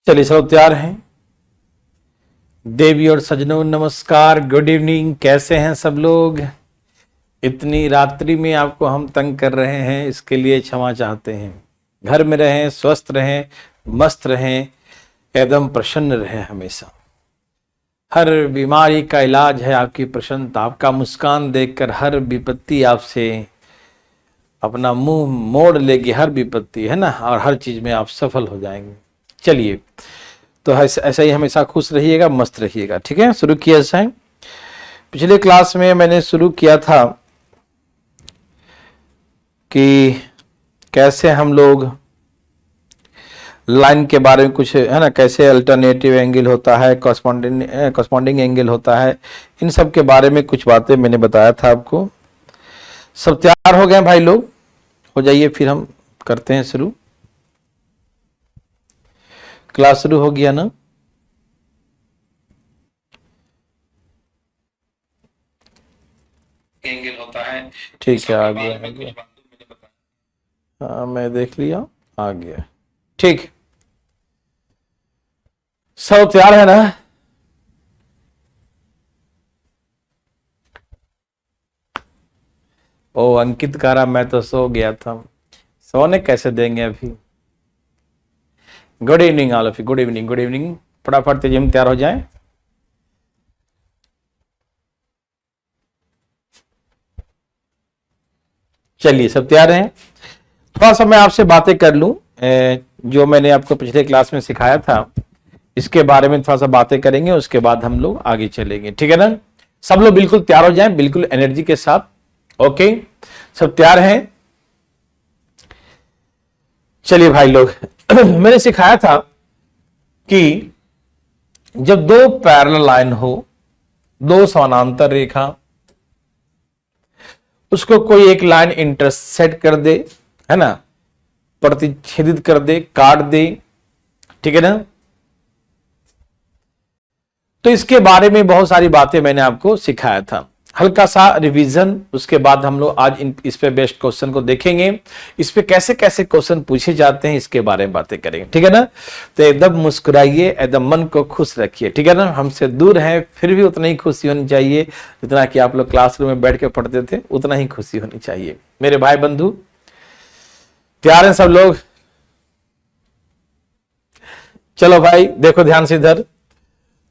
चलिए सब तैयार हैं। देवी और सज्जनों नमस्कार, गुड इवनिंग। कैसे हैं सब लोग? इतनी रात्रि में आपको हम तंग कर रहे हैं, इसके लिए क्षमा चाहते हैं। घर में रहें, स्वस्थ रहें, मस्त रहें, एकदम प्रसन्न रहें हमेशा। हर बीमारी का इलाज है आपकी प्रसन्नता। आपका मुस्कान देखकर हर विपत्ति आपसे अपना मुंह मोड़ लेगी, हर विपत्ति है ना, और हर चीज में आप सफल हो जाएंगे। चलिए, तो ऐसा ही हमेशा खुश रहिएगा, मस्त रहिएगा। ठीक है, शुरू किया जाए। पिछले क्लास में मैंने शुरू किया था कि कैसे हम लोग लाइन के बारे में कुछ है ना, कैसे अल्टरनेटिव एंगल होता है, कॉरस्पॉन्डिंग एंगल होता है, इन सब के बारे में कुछ बातें मैंने बताया था आपको। सब तैयार हो गए भाई लोग? हो जाइए, फिर हम करते हैं शुरू। क्लास शुरू हो गया ना? एंगल होता है, ठीक है, आ गया। हाँ, मैं देख लिया, आ गया। ठीक, सब तैयार है ना? ओ अंकित कह रहा मैं तो सो गया था। सोने कैसे देंगे अभी। Good evening all of you, good evening, good evening. फटाफट तेजी में तैयार हो जाएं। चलिए, सब तैयार हैं। थोड़ा सा मैं आपसे बातें कर लूं, जो मैंने आपको पिछले क्लास में सिखाया था, इसके बारे में थोड़ा सा बातें करेंगे, उसके बाद हम लोग आगे चलेंगे। ठीक है ना? सब लोग बिल्कुल तैयार हो जाएं, बिल्कुल एनर्जी के साथ। ओके, सब तैयार हैं? चलिए भाई लोग, मैंने सिखाया था कि जब दो पैरेलल लाइन हो, दो समानांतर रेखा, उसको कोई एक लाइन इंटरसेक्ट कर दे, है ना, प्रतिच्छेदित कर दे, काट दे, ठीक है ना, तो इसके बारे में बहुत सारी बातें मैंने आपको सिखाया था। हल्का सा रिवीजन, उसके बाद हम लोग आज इस पे बेस्ट क्वेश्चन को देखेंगे। इस पे कैसे कैसे क्वेश्चन पूछे जाते हैं, इसके बारे में बातें करेंगे। ठीक है ना? तो एकदम मुस्कुराइए, एकदम मन को खुश रखिए। ठीक है ना? हमसे दूर है, फिर भी उतना ही खुशी होनी चाहिए जितना कि आप लोग क्लासरूम में बैठ के पढ़ते थे, उतना ही खुशी होनी चाहिए। मेरे भाई बंधु, तैयार हैं सब लोग? चलो भाई, देखो ध्यान से इधर।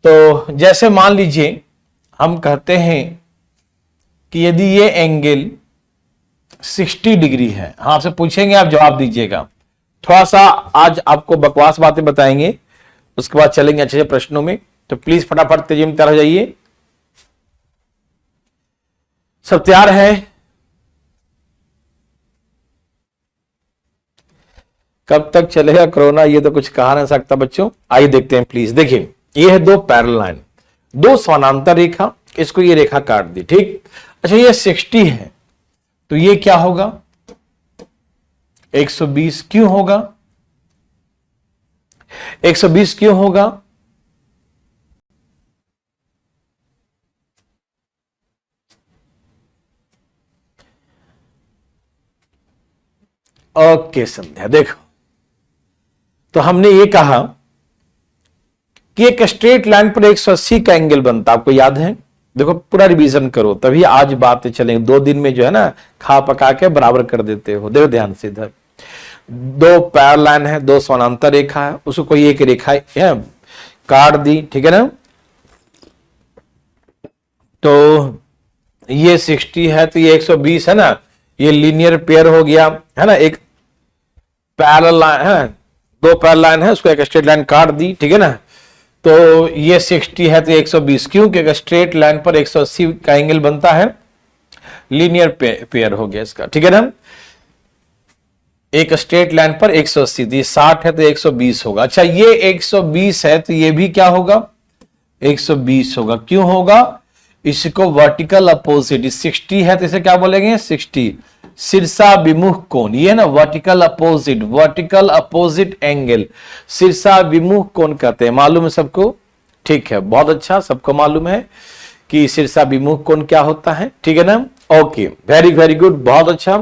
तो जैसे मान लीजिए हम कहते हैं कि यदि ये एंगल 60 डिग्री है, हाँ, आपसे पूछेंगे, आप जवाब दीजिएगा। थोड़ा सा आज आपको बकवास बातें बताएंगे, उसके बाद चलेंगे अच्छे अच्छे प्रश्नों में। तो प्लीज फटाफट तेजी में तैयार हो जाइए। सब तैयार है? कब तक चलेगा कोरोना, ये तो कुछ कहा नहीं सकता बच्चों। आइए देखते हैं, प्लीज देखिए। ये है दो पैरेलल लाइन, दो समानांतर रेखा, इसको ये रेखा काट दी। ठीक, अच्छा, ये 60 है, तो ये क्या होगा? 120 क्यों होगा? 120 क्यों होगा? ओके संध्या, देखो, तो हमने ये कहा कि एक स्ट्रेट लाइन पर 180 का एंगल बनता, आपको याद है? देखो, पूरा रिवीजन करो, तभी आज बातें चलेंगे। 2 दिन में जो है ना, खा पका के बराबर कर देते हो। देखो ध्यान से इधर, दो पैरेलल लाइन है, दो समानांतर रेखा है, उसको कोई एक रेखा है काट दी। ठीक है ना? तो ये 60 है, तो ये 120 है ना, ये लीनियर पेयर हो गया, है ना। एक पैरेलल लाइन है, दो पैरेलल लाइन है, उसको एक स्ट्रेट लाइन काट दी। ठीक है ना? तो ये 60 है, तो 120 क्यों? क्योंकि स्ट्रेट लाइन पर 180 का एंगल बनता है, लीनियर पेयर हो गया इसका। ठीक है ना? एक स्ट्रेट लाइन पर 180, 60 है तो 120 होगा। अच्छा, ये 120 है, तो ये भी क्या होगा? 120 होगा। क्यों होगा? इसको वर्टिकल अपोजिट, 60 है तो इसे क्या बोलेंगे? 60 शीर्षा विमुख कोण, ये है ना vertical opposite, vertical opposite angle, शीर्षा विमुख कोण कहते हैं। मालूम है सबको? ठीक है, बहुत अच्छा, सबको मालूम है कि शीर्षा विमुख कोण क्या होता है। ठीक है ना? ओके, वेरी वेरी गुड, बहुत अच्छा।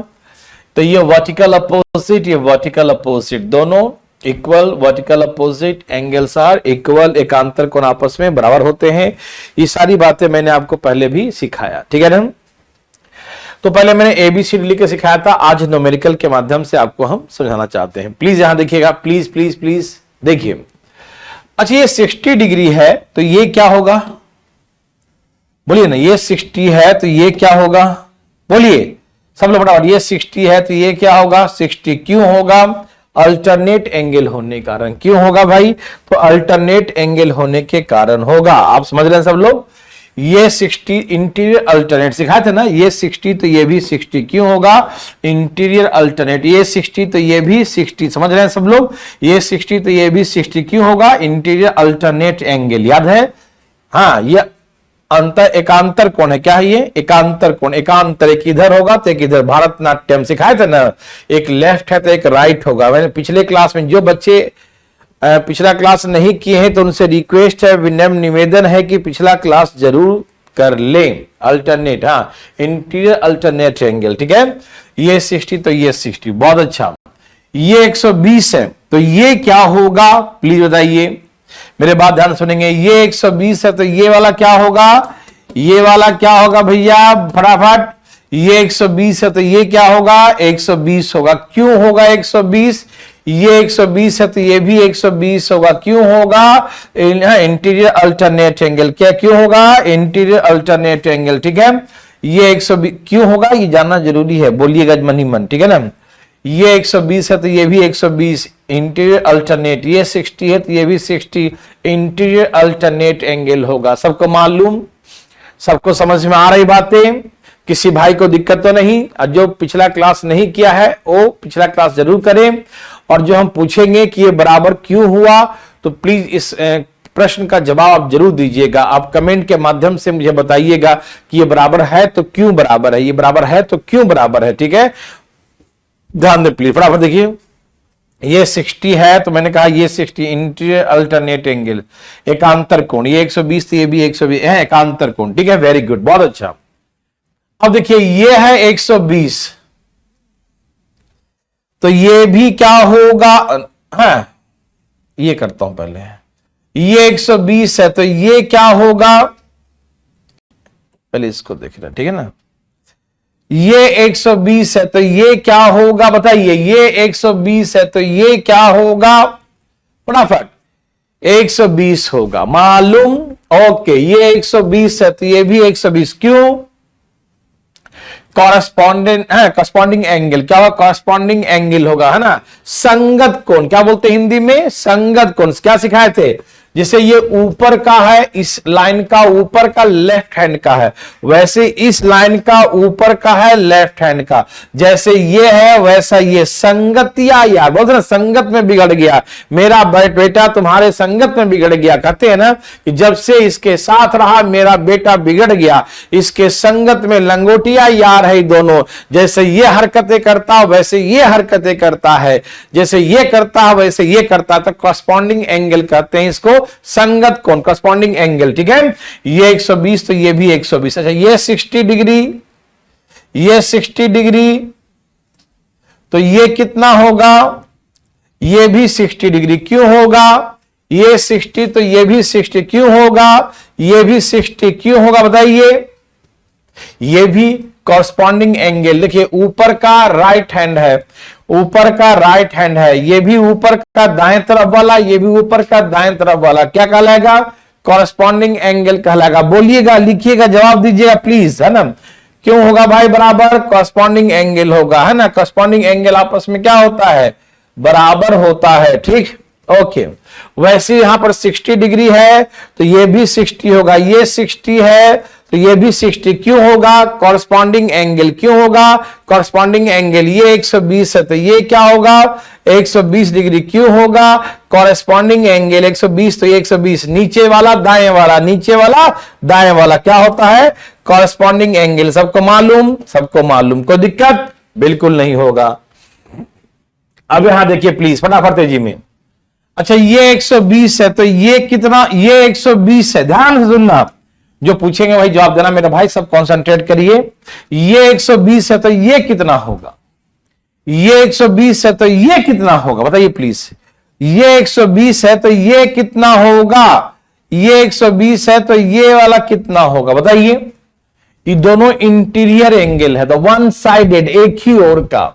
तो ये वर्टिकल अपोजिट, ये वर्टिकल अपोजिट, दोनों equal vertical opposite angles are equal, एकांतर कोण आपस में बराबर होते हैं। ये सारी बातें मैंने आपको पहले भी सिखाया, ठीक है ना। तो पहले मैंने एबीसीडी लिख के सिखाया था, आज न्यूमेरिकल के माध्यम से आपको हम समझाना चाहते हैं। प्लीज यहां देखिएगा, प्लीज प्लीज प्लीज देखिए। अच्छा ये 60 डिग्री है तो ये क्या होगा, बोलिए ना। ये 60 है तो ये क्या होगा, बोलिए सब लोग फटाफट। ये 60 है तो ये क्या होगा, 60 क्यों होगा, अल्टरनेट एंगल होने के कारण। क्यों होगा भाई, तो अल्टरनेट एंगल होने के कारण होगा। आप समझ रहे हैं सब लोग। ये 60 इंटीरियर अल्टरनेट सिखाए थे ना, ये 60 तो ये भी 60 क्यों होगा, इंटीरियर अल्टरनेट। ये 60 तो ये भी 60, समझ रहे हैं सब लोग। ये 60 तो ये भी 60 क्यों होगा, इंटीरियर अल्टरनेट एंगल, याद है। हाँ ये अंतर एकांतर कोण है, क्या है ये, एकांतर कोण। एकांतर एक इधर होगा तो एक इधर, भारतनाट्यम सिखाए थे ना, एक लेफ्ट है तो एक राइट होगा। मैंने पिछले क्लास में, जो बच्चे पिछला क्लास नहीं किए हैं तो उनसे रिक्वेस्ट है, विनम्र निवेदन है कि पिछला क्लास जरूर कर लें। अल्टरनेट, हाँ इंटीरियर अल्टरनेट एंगल, ठीक है। ये 60 तो ये 60, बहुत अच्छा। ये 120 है तो ये क्या होगा, प्लीज बताइए, मेरे बात ध्यान सुनेंगे। ये 120 है तो ये वाला क्या होगा, ये वाला क्या होगा भैया फटाफट। ये 120 है तो ये क्या होगा, 120 होगा। क्यों होगा 120, ये 120 है तो ये भी 120 होगा। क्यों होगा, इंटीरियर अल्टरनेट एंगल। क्या क्यों होगा, इंटीरियर अल्टरनेट एंगल, ठीक है। ये 120 क्यों होगा, ये जानना जरूरी है, बोलिएगा मन ही मन, ठीक है ना। ये 120 है तो ये भी 120, इंटीरियर अल्टरनेट। ये 60 है तो ये भी 60, इंटीरियर अल्टरनेट एंगल होगा। सबको मालूम, सबको समझ में आ रही बातें, किसी भाई को दिक्कत तो नहीं। और जो पिछला क्लास नहीं किया है वो पिछला क्लास जरूर करें। और जो हम पूछेंगे कि ये बराबर क्यों हुआ, तो प्लीज इस प्रश्न का जवाब आप जरूर दीजिएगा। आप कमेंट के माध्यम से मुझे बताइएगा कि ये बराबर है तो क्यों बराबर है, ये बराबर है तो क्यों बराबर है, ठीक है। ध्यान दें प्लीज फटाफट देखिए। ये 60 है तो मैंने कहा ये 60, इंटीरियर अल्टरनेट एंगल, एकांतर कोण। ये 120 तो ये भी 120 है, एकांतर कोण, ठीक है। वेरी गुड, बहुत अच्छा। अब देखिए ये है 120 तो ये भी क्या होगा, हाँ ये करता हूं पहले। ये 120 है तो ये क्या होगा, पहले इसको देख रहे, ठीक है ना। ये 120 है तो ये क्या होगा, बताइए। ये 120 है तो ये क्या होगा, फटाफट 120 होगा, मालूम। ओके ये 120 है तो ये भी 120, क्यों, कॉरस्पॉन्डिंग एंगल। क्या होगा, कॉरस्पॉन्डिंग एंगल होगा, है ना। संगत कोण, क्या बोलते हैं हिंदी में, संगत कोण। क्या सिखाए थे, जैसे ये ऊपर का है, इस लाइन का ऊपर का लेफ्ट हैंड का है, वैसे इस लाइन का ऊपर का है लेफ्ट हैंड का। जैसे ये है वैसा ये, संगतिया यार, बोलते ना संगत में बिगड़ गया, मेरा बेटा तुम्हारे संगत में बिगड़ गया। कहते हैं ना कि जब से इसके साथ रहा मेरा बेटा बिगड़ गया, इसके संगत में लंगोटिया यार है दोनों। जैसे ये हरकतें करता वैसे ये हरकतें करता है, जैसे ये करता है वैसे ये करता, तो कॉरस्पॉन्डिंग एंगल कहते हैं इसको, संगत कोण, कॉरस्पॉन्डिंग एंगल, ठीक है। ये 120 तो ये भी 120। अच्छा ये 60 डिग्री, ये 60 डिग्री तो ये कितना होगा, ये भी 60 डिग्री। क्यों होगा, ये 60 तो ये भी 60 क्यों होगा, ये भी 60 क्यों होगा, बताइए। ये भी कॉरस्पॉन्डिंग एंगल, देखिए ऊपर का राइट हैंड है, ऊपर का राइट हैंड है, ये भी ऊपर का दाएं तरफ वाला, ये भी ऊपर का दाएं तरफ वाला, क्या कहलाएगा, कॉरस्पॉन्डिंग एंगल कहलाएगा। बोलिएगा, लिखिएगा, जवाब दीजिएगा प्लीज, है ना। क्यों होगा भाई बराबर, कॉरस्पॉन्डिंग एंगल होगा, है ना। कॉरस्पॉन्डिंग एंगल आपस में क्या होता है, बराबर होता है, ठीक। ओके वैसे यहां पर 60 डिग्री है तो ये भी 60 होगा, ये 60 है तो ये भी 60 क्यों होगा, कॉरस्पॉन्डिंग एंगल। क्यों होगा, कॉरस्पॉन्डिंग एंगल। ये 120 है तो ये क्या होगा, 120 डिग्री। क्यों होगा, कॉरस्पॉन्डिंग एंगल 120 तो ये 120, नीचे वाला दाएं वाला, नीचे वाला दाएं वाला, क्या होता है, कॉरस्पॉन्डिंग एंगल। सबको मालूम, सबको मालूम, कोई दिक्कत बिल्कुल नहीं होगा। अब यहां देखिए प्लीज फटाफट तेजी में। अच्छा ये 120 है तो ये कितना, ये 120 है, ध्यान से सुनना, जो पूछेंगे वही जवाब देना मेरे भाई, सब कंसंट्रेट करिए। ये 120 है तो ये कितना होगा, ये 120 है तो ये कितना होगा, बताइए प्लीज। ये 120 है तो ये कितना होगा, ये 120 है तो ये वाला कितना होगा बताइए। ये दोनों इंटीरियर एंगल है, तो वन साइडेड, एक ही ओर का,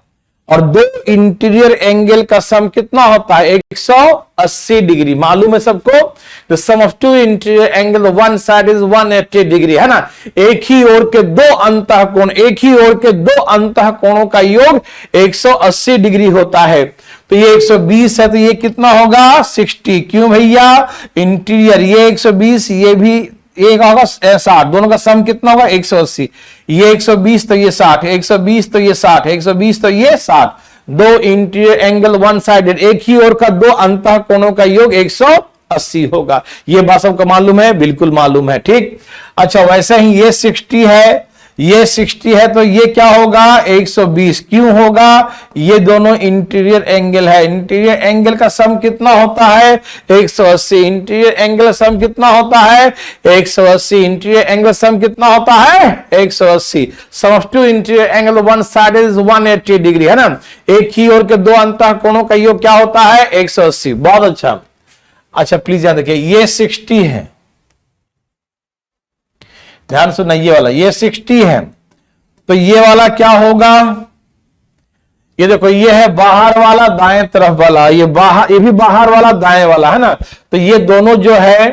और दो इंटीरियर एंगल का सम कितना होता है 180 डिग्री। मालूम है सबको, the sum of two interior angle one side is 180 degree, है ना। एक ही ओर के दो अंतः कोण, एक ही ओर के दो अंतः कोणों का योग 180 डिग्री होता है। तो ये 120 है तो ये कितना होगा 60। क्यों भैया, इंटीरियर ये 120, ये भी ये होगा 60, दोनों का सम कितना होगा 180। ये 120 तो ये 60, 120 तो ये 60, 120 तो ये 60। दो इंटीरियर एंगल वन साइडेड, एक ही ओर का दो अंतः कोणों का योग 180 होगा। ये बात सबको मालूम है, बिल्कुल मालूम है, ठीक। अच्छा, वैसे ही ये 60 है, ये 60 है तो ये क्या होगा 120। क्यों होगा, ये दोनों इंटीरियर एंगल है, इंटीरियर एंगल का सम कितना होता है 180। इंटीरियर एंगल सम कितना होता है 180। इंटीरियर एंगल सम कितना होता है 180। Sum of two interior angle one side is 180 degree, है ना। एक ही ओर के दो अंतः कोणों का योग क्या होता है 180। बहुत अच्छा। अच्छा प्लीज ध्यान देखिए, ये 60 है, ध्यान सुनना, ये वाला ये 60 है तो ये वाला क्या होगा, ये देखो ये है बाहर वाला दाएं तरफ वाला, ये बाहर, ये भी बाहर वाला दाएं वाला, है ना। तो ये दोनों जो है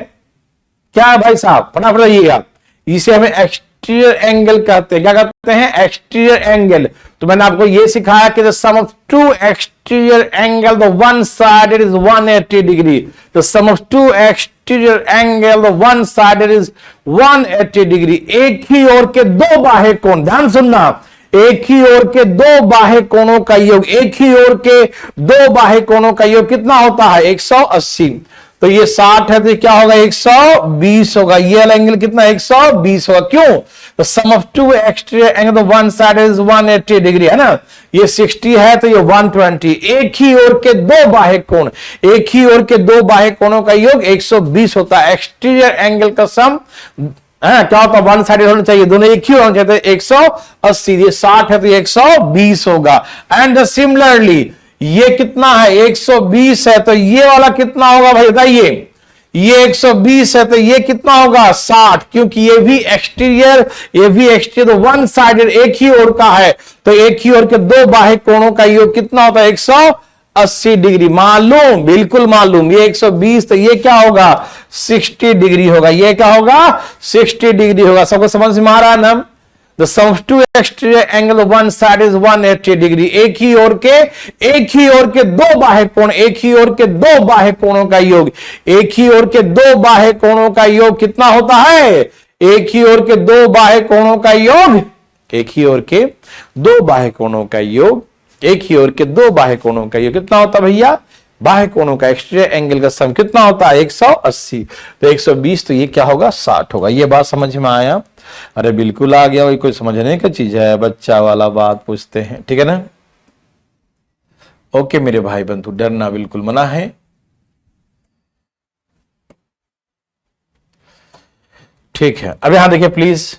क्या है भाई साहब, फटाफट बताइएगा। इसे हमें एक्सटीरियर एंगल कहते हैं, क्या कहते हैं एक्सटीरियर एंगल। तो मैंने आपको ये सिखाया कि the sum of two exterior angle the one sided is 180 degree. The sum of two exterior angle the one sided is 180 degree. एक ही ओर के दो बाह्य कोण, ध्यान सुनना, एक ही ओर के दो बाह्य कोणों का योग, एक ही ओर के दो बाह्य कोणों का योग कितना होता है 180। तो ये 60 है तो क्या होगा 120 होगा। ये वाला एंगल कितना 120 होगा। क्यों, तो sum of two exterior angle one side is 180 degree, है ना। ये 60 है तो ये 120। एक ही ओर के दो बाह्य कोण, एक ही ओर के दो बाह्य कोणों का योग 120 होता है। एक्सटीरियर एंगल का सम क्या होता है वन साइडेड होना चाहिए, दोनों एक ही होना चाहिए, 180। ये 60 है तो 120 होगा। एंड सिमिलरली ये कितना है 120 है तो ये वाला कितना होगा भाई बताइए। ये 120 है तो ये कितना होगा 60, क्योंकि ये भी एक्सटीरियर, ये भी एक्सटीरियर, तो वन साइडेड एक ही ओर का है तो एक ही ओर के दो बाह्य कोणों का योग कितना होता है 180 डिग्री। मालूम, बिल्कुल मालूम। ये 120 तो ये क्या होगा 60 डिग्री होगा। ये क्या होगा 60 डिग्री होगा। सबको समझ में आ रहा है ना। The sum of two exterior angle of one side is 180 degree. एक ही ओर के दो बाह्य कोण, एक ही ओर के दो बाह्य कोणों का योग, एक ही ओर के दो बाह्य कोणों का योग कितना होता है, एक ही ओर के दो बाह्य कोणों का योग, एक ही ओर के दो बाह्य कोणों का योग, एक ही ओर के दो बाह्य कोणों का योग कितना होता है भैया, बाह्य कोणों का एक्सटीरियर एंगल का सम कितना होता है 180। तो 120 तो ये क्या होगा 60 होगा। ये बात समझ में आया। अरे बिल्कुल आ गया, वही कोई समझने की चीज है, बच्चा वाला बात पूछते हैं, ठीक है ना। ओके मेरे भाई बंधु, डरना बिल्कुल मना है। ठीक है, अब यहां देखिए प्लीज।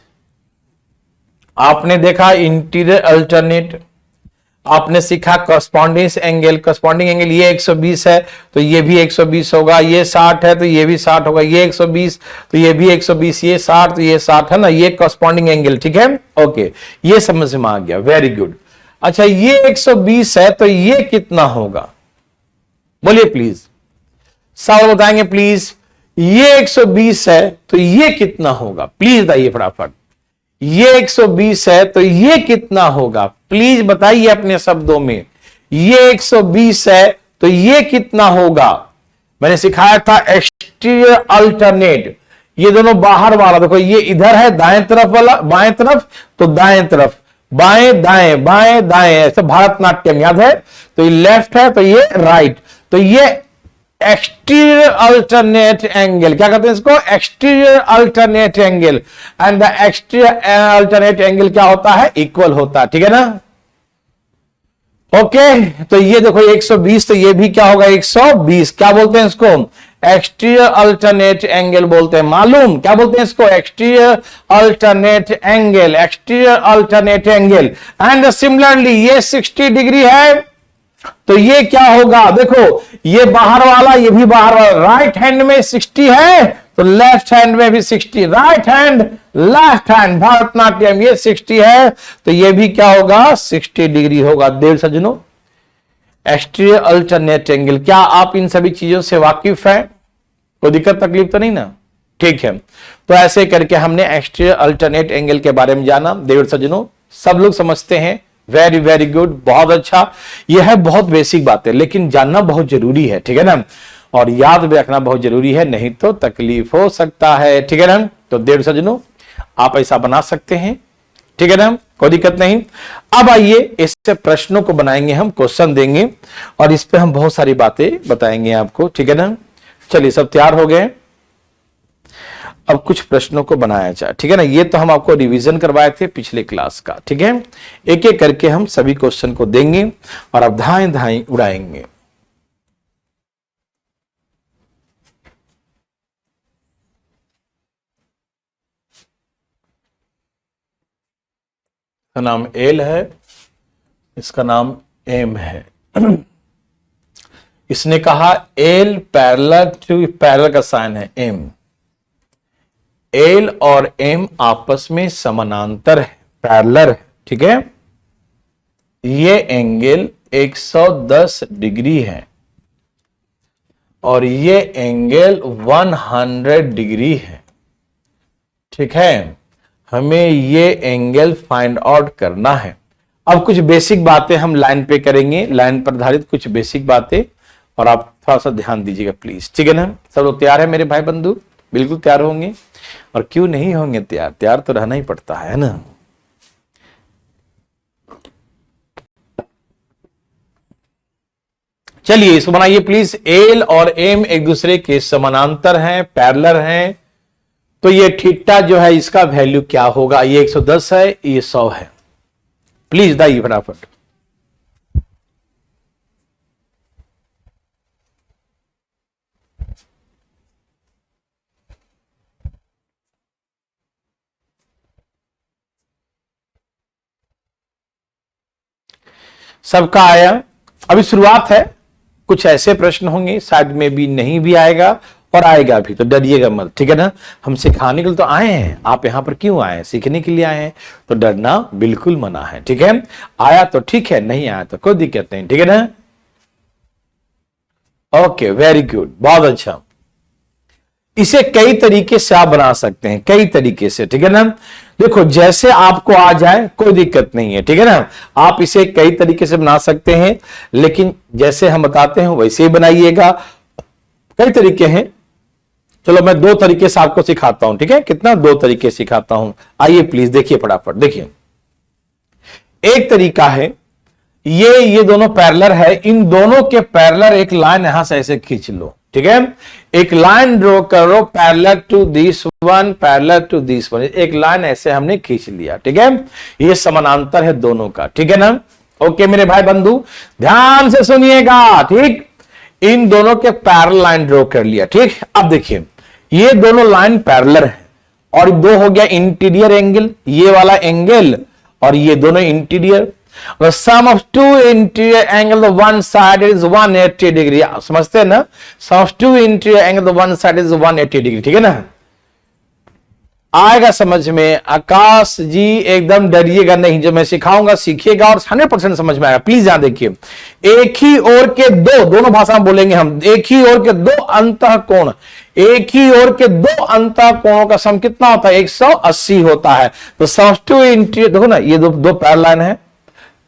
आपने देखा इंटीरियर अल्टरनेट, आपने सीखा करस्पॉन्डिंग एंगल। करस्पॉन्डिंग एंगल ये 120 है तो ये भी 120 होगा। ये 60 है तो ये भी 60 होगा। ये 120 तो ये भी 120, ये 60 तो ये 60, है ना। ये करस्पॉन्डिंग एंगल, ठीक है। ओके, ये समझ में आ गया, वेरी गुड। अच्छा, ये 120 है तो ये कितना होगा, बोलिए प्लीज, सवाल बताएंगे प्लीज। ये 120 है तो ये कितना होगा, प्लीज बताइए फटाफट। ये 120 है तो ये कितना होगा, प्लीज बताइए अपने शब्दों में। ये 120 है तो ये कितना होगा। मैंने सिखाया था एक्सटीरियर अल्टरनेट। ये दोनों बाहर वाला, देखो ये इधर है दाएं तरफ वाला, बाएं तरफ तो दाएं तरफ, बाएं दाएं बाएं दाएं, ऐसे भारतनाट्यम याद है। तो ये लेफ्ट है तो ये राइट। तो ये एक्सटीरियर अल्टरनेट एंगल, क्या कहते हैं इसको, exterior alternate angle. And the exterior alternate angle क्या होता है, इक्वल होता है, ठीक है ना। ओके, तो ये देखो 120 तो ये भी क्या होगा 120। क्या बोलते हैं इसको, एक्सटीरियर अल्टरनेट एंगल बोलते हैं। मालूम क्या बोलते हैं इसको, exterior alternate angle, exterior alternate angle. And similarly ये 60 डिग्री है तो ये क्या होगा, देखो ये बाहर वाला, ये भी बाहर वाला, राइट हैंड में 60 है तो लेफ्ट हैंड में भी 60, right hand left hand Bharatanatyam, ये 60 है तो ये भी क्या होगा 60 डिग्री होगा। देव सज्जनों, एक्सटीरियर अल्टरनेट एंगल, क्या आप इन सभी चीजों से वाकिफ हैं? कोई दिक्कत तकलीफ तो नहीं ना? ठीक है, तो ऐसे करके हमने एक्सटीरियर अल्टरनेट एंगल के बारे में जाना। देव सज्जनों, सब लोग समझते हैं, वेरी वेरी गुड, बहुत अच्छा। यह है बहुत बेसिक बात है, लेकिन जानना बहुत जरूरी है, ठीक है ना, और याद भी रखना बहुत जरूरी है, नहीं तो तकलीफ हो सकता है, ठीक है ना। तो देव सज्जनों, आप ऐसा बना सकते हैं, ठीक है ना, कोई दिक्कत नहीं। अब आइए इससे प्रश्नों को बनाएंगे, हम क्वेश्चन देंगे और इस पे हम बहुत सारी बातें बताएंगे आपको, ठीक है ना। चलिए, सब तैयार हो गए, अब कुछ प्रश्नों को बनाया जाए, ठीक है ना। ये तो हम आपको रिवीजन करवाए थे पिछले क्लास का, ठीक है। एक एक करके हम सभी क्वेश्चन को देंगे और अब धाएं धाएं उड़ाएंगे। इसका नाम एल है, इसका नाम एम है। इसने कहा एल पैरेलल का साइन है एम, एल और एम आपस में समानांतर है, पैरेलल है, ठीक है। ये एंगल 110 डिग्री है और ये एंगल 100 डिग्री है, ठीक है। हमें ये एंगल फाइंड आउट करना है। अब कुछ बेसिक बातें हम लाइन पे करेंगे, लाइन पर आधारित कुछ बेसिक बातें, और आप थोड़ा सा ध्यान दीजिएगा प्लीज, ठीक है ना। सब लोग तैयार है मेरे भाई बंधु? बिल्कुल तैयार होंगे, और क्यों नहीं होंगे तैयार, तैयार तो रहना ही पड़ता है ना। चलिए इसको बनाइए प्लीज। एल और एम एक दूसरे के समानांतर हैं, पैरेलल हैं, तो ये थीटा जो है इसका वैल्यू क्या होगा? ये 110 है, ये 100 है। प्लीज दाइए फटाफट। सबका आया? अभी शुरुआत है, कुछ ऐसे प्रश्न होंगे शायद में भी नहीं भी आएगा और आएगा भी, तो डरिएगा मत, ठीक है ना। हम सिखाने के लिए तो आए हैं, आप यहां पर क्यों आए हैं? सीखने के लिए आए हैं, तो डरना बिल्कुल मना है, ठीक है। आया तो ठीक है, नहीं आया तो कोई दिक्कत नहीं, ठीक है ना। ओके, वेरी गुड, बहुत अच्छा। इसे कई तरीके से आप बना सकते हैं, कई तरीके से, ठीक है ना। देखो, जैसे आपको आ जाए कोई दिक्कत नहीं है, ठीक है ना। आप इसे कई तरीके से बना सकते हैं, लेकिन जैसे हम बताते हैं वैसे ही बनाइएगा। कई तरीके हैं, चलो मैं 2 तरीके से आपको सिखाता हूं, ठीक है। कितना? 2 तरीके सिखाता हूं। आइए प्लीज देखिए फटाफट, देखिए। एक तरीका है, ये दोनों पैरेलल है, इन दोनों के पैरेलल एक लाइन यहां से ऐसे खींच लो, ठीक है। एक लाइन ड्रॉ करो parallel to this one, parallel to this one, एक लाइन ऐसे हमने खींच लिया, ठीक है। ये समानांतर है दोनों का, ठीक है ना। ओके मेरे भाई बंधु, ध्यान से सुनिएगा, ठीक। इन दोनों के पैरेलल लाइन ड्रॉ कर लिया, ठीक। अब देखिए, ये दोनों लाइन पैरेलल है और 2 हो गया इंटीरियर एंगल, ये वाला एंगल और ये दोनों interior. The sum of two interior angle the one side is 180 degree. समझते हैं ना? Sum of two interior angle the one side is 180 degree, ठीक है ना। आएगा समझ में? आकाश जी एकदम डरिएगा नहीं, जो मैं सिखाऊंगा सीखिएगा और 100% समझ में आएगा। प्लीज यहां देखिए, एक ही ओर के दोनों भाषा में बोलेंगे हम, एक ही ओर के 2 अंतःकोण, एक ही ओर के 2 अंतःकोणों का सम कितना होता है? 180 होता है। तो सम ऑफ टू इंटीरियर, देखो ना, ये दो पैरेलल लाइन है,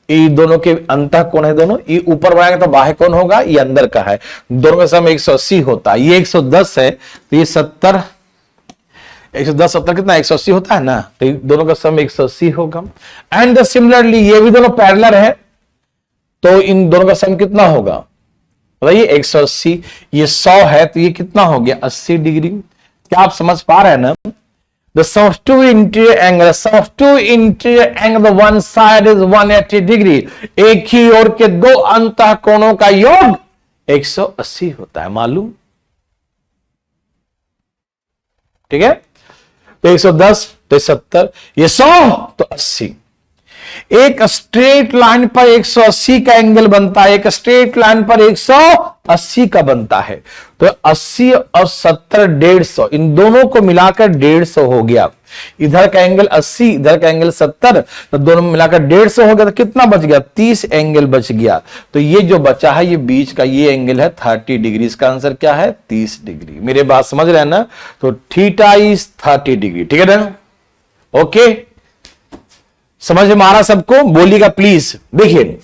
ये दोनों के अंतःकोण है दोनों, ये ऊपर बनाएंगे तो बाह्य कोण होगा, ये अंदर का है, दोनों का सम 180 होता है। ये 110 है तो ये 70, 110 70 कितना? 180 होता है ना, तो दोनों का सम 180 होगा। एंड सिमिलरली ये भी दोनों पैरेलल है, तो इन दोनों का सम कितना होगा बताइए? 180, ये 100 है तो ये कितना हो गया? 80 डिग्री। क्या आप समझ पा रहे हैं ना? The sum of two interior angle, the sum of two interior angle, the one side is 180 degree. एक ही ओर के 2 अंतःकोणों का योग 180 होता है, मालूम? ठीक है, तो 110 तो 70, ये 100 तो 80। एक स्ट्रेट लाइन पर 180 का एंगल बनता है, एक स्ट्रेट लाइन पर 180 का बनता है। तो 80 और 70 150, इन दोनों को मिलाकर 150 हो गया। इधर का एंगल 80, इधर का एंगल 70, तो दोनों मिलाकर 150 हो गया। तो कितना बच गया? 30 एंगल बच गया। तो ये जो बचा है, ये बीच का ये एंगल है 30 डिग्री। इसका आंसर क्या है? 30 डिग्री। मेरे बात समझ रहे हैं ना? तो थीटा इज 30 डिग्री। ठीक है ना? ओके, समझ में आ रहा सबको? बोलिएगा प्लीज। देखिए,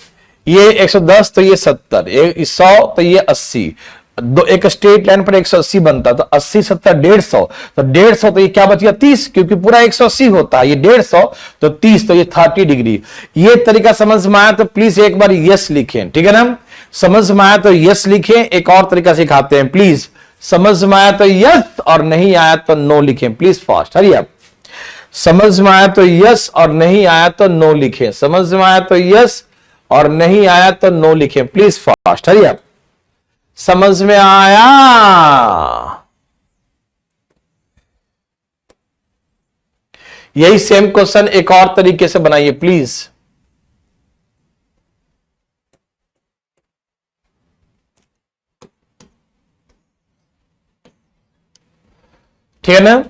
ये 110 तो ये 70, ये 100 तो ये 80, दो एक स्ट्रेट लाइन पर 180 बनता, तो 80 70 150, तो 150 तो ये क्या बच गया? 30, क्योंकि पूरा 180 होता है, ये 150 तो 30, तो ये 30 डिग्री। ये तरीका समझ में आया तो प्लीज एक बार यस लिखें। ठीक है ना? समझ में आया तो यस लिखें। एक और तरीका सिखाते हैं, प्लीज। समझ में आया तो यस और नहीं आया तो नो लिखें प्लीज, फास्ट। हरिए आप। समझ में आया तो यस और नहीं आया तो नो लिखें। समझ में आया तो यस और नहीं आया तो नो लिखें प्लीज, फास्ट। हरिए आप। समझ में आया? यही सेम क्वेश्चन एक और तरीके से बनाइए प्लीज। ठीक है ना?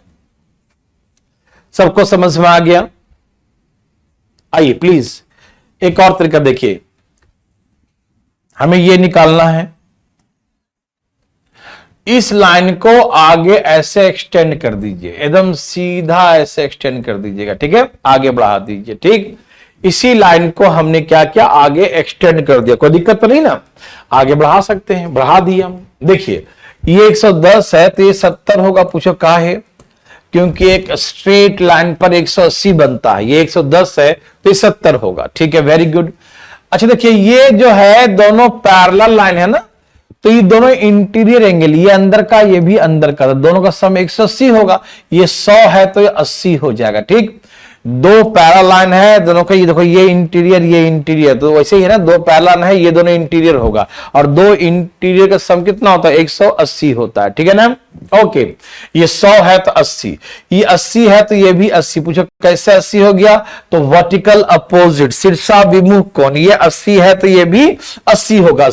सबको समझ में आ गया? आइए प्लीज एक और तरीका देखिए। हमें यह निकालना है, इस लाइन को आगे ऐसे एक्सटेंड कर दीजिए, एकदम सीधा ऐसे एक्सटेंड कर दीजिएगा। ठीक है? आगे बढ़ा दीजिए। ठीक, इसी लाइन को हमने क्या किया? आगे एक्सटेंड कर दिया। कोई दिक्कत तो नहीं ना? आगे बढ़ा सकते हैं, बढ़ा दिया हम। देखिए, ये 110 है तो ये 70 होगा। पूछो कहा है? क्योंकि एक स्ट्रेट लाइन पर 180 बनता है, ये 110 है तो ये 70 होगा। ठीक है, वेरी गुड। अच्छा देखिए, ये जो है दोनों पैरेलल लाइन है ना, तो ये दोनों इंटीरियर एंगल, ये अंदर का ये भी अंदर का, तो दोनों का सम 180 होगा। ये 100 है तो ये 80 हो जाएगा। ठीक, दो पैरेलल लाइन है दोनों का, ये देखो ये इंटीरियर, तो वैसे ही है ना, दो पैरेलल लाइन है, ये दोनों इंटीरियर होगा, और दो इंटीरियर का सम कितना होता है? 180 होता है। ठीक है ना? ओके, ये 100 है तो 80, ये 80 है तो ये भी 80। पूछो कैसे 80 हो गया? तो वर्टिकल अपोजिट, शीर्षाभिमुख कोण, ये 80 है तो ये भी 80 होगा।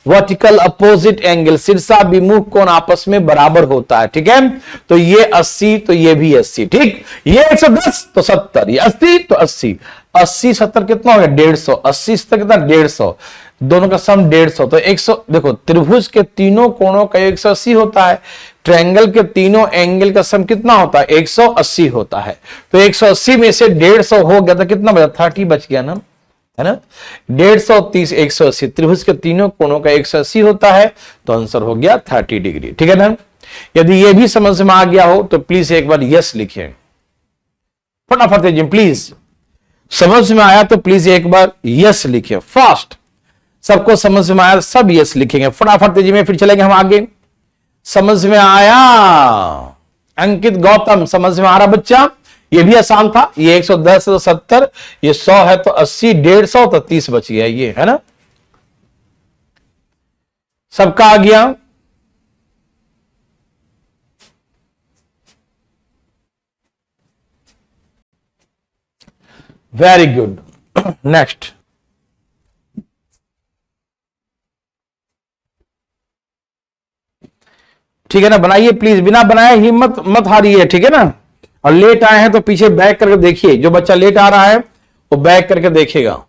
वर्टिकल अपोजिट एंगल, शीर्षाभिमुख कोण आपस में बराबर होता है। ठीक है? तो ये 80 तो ये भी 80। ठीक, ये 110 तो 70, ये 80 तो 80, 80 70 कितना हो गया? 150, 80 70 कितना? 150, दोनों का सम 150। तो 100, देखो त्रिभुज के तीनों कोणों का 180 होता है, ट्रायंगल के तीनों एंगल का सम कितना होता है? 180 होता है। तो 180 में से 150 हो गया तो कितना बचा? 30 बच गया ना, है ना? 130 180, त्रिभुज के तीनों कोणों का 180 होता है, तो आंसर हो गया 30 डिग्री। ठीक है ना? यदि यह भी समझ में आ गया हो तो प्लीज एक बार यस लिखें, फटाफट दीजिए प्लीज। समझ में आया तो प्लीज एक बार यस लिखिए, फास्ट। सबको समझ में आया? सब यस लिखेंगे, फटाफट तेजी में। फिर चलेंगे हम आगे। समझ में आया? अंकित गौतम समझ में आ रहा बच्चा? ये भी आसान था। ये 110 तो 70, ये 100 है तो 80, 150 तो 30 बच गया, ये है ना? सबका आ गया? Very good. नेक्स्ट। ठीक है ना? बनाइए प्लीज, बिना बनाए हिम्मत मत हारिए। ठीक है ना? और लेट आए हैं तो पीछे बैक करके देखिए, जो बच्चा लेट आ रहा है वो बैक करके देखेगा।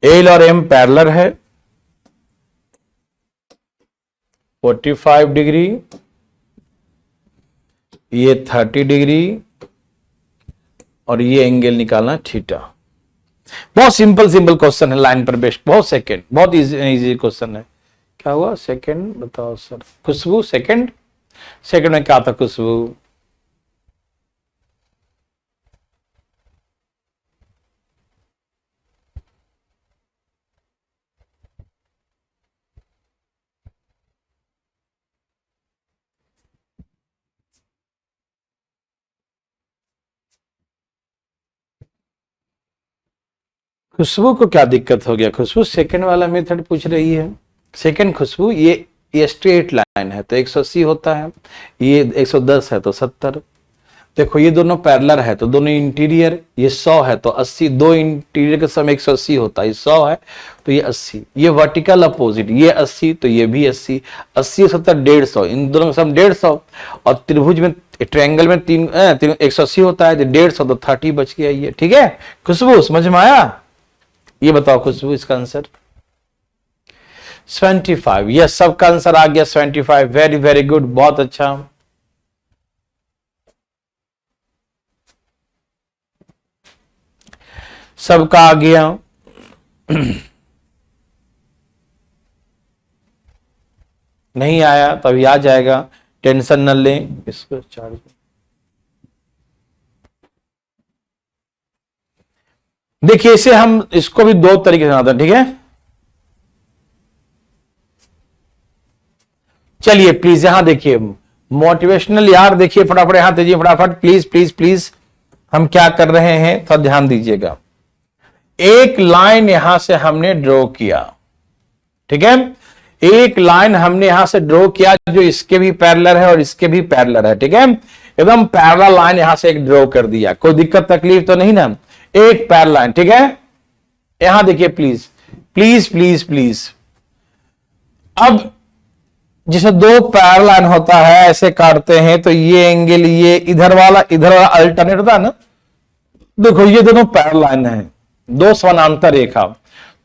एल और एम पैरेलल है, 45 डिग्री, ये 30 डिग्री, और ये एंगल निकालना थीटा। बहुत सिंपल क्वेश्चन है, लाइन पर बेस्ड, बहुत सेकंड, बहुत इजी क्वेश्चन है। क्या हुआ? सेकंड बताओ सर। खुशबू सेकंड, सेकंड में क्या था खुशबू? खुशबू को क्या दिक्कत हो गया? खुशबू सेकंड वाला मेथड पूछ रही है। सेकंड खुशबू, ये स्ट्रेट लाइन है तो 180 होता है, ये 110 है तो 70। देखो ये दोनों पैरेलल है तो दोनों इंटीरियर, ये 100 है तो 80, दो इंटीरियर के सम 180 होता है, ये 100 है तो ये 80। ये वर्टिकल अपोजिट, ये 80 तो ये भी 80, 80 और 70 150, इन दोनों का सम 150। और त्रिभुज में, ट्रायंगल में 180 होता है तो 150 तो 30 बच गया ये। ठीक है खुशबू, समझ में आया? ये बताओ खुशबू, इसका आंसर 25। यस, सबका आंसर आ गया 25। वेरी वेरी गुड, बहुत अच्छा। सबका आ गया। नहीं आया तो अभी आ जाएगा, टेंशन न लें। इसको चार्ज, देखिए इसे हम, इसको भी दो तरीके से बनाते हैं। ठीक है, चलिए प्लीज यहां देखिए मोटिवेशनल, यार देखिए फटाफट यहां दीजिए फटाफट, प्लीज प्लीज प्लीज। हम क्या कर रहे हैं थोड़ा ध्यान दीजिएगा। एक लाइन यहां से हमने ड्रॉ किया, ठीक है, एक लाइन हमने यहां से ड्रॉ किया जो इसके भी पैरेलल है और इसके भी पैरेलल है। ठीक है, एकदम पैरेलल लाइन यहां से एक ड्रॉ कर दिया, कोई दिक्कत तकलीफ तो नहीं ना? एक पैरेलल लाइन, ठीक है। यहां देखिए प्लीज प्लीज प्लीज प्लीज। अब जिसे दो पैरेलल लाइन होता है ऐसे काटते हैं तो ये एंगल, ये इधर वाला अल्टरनेट होता है ना। देखो ये दोनों पैरेलल लाइन है, दो समानांतर रेखा,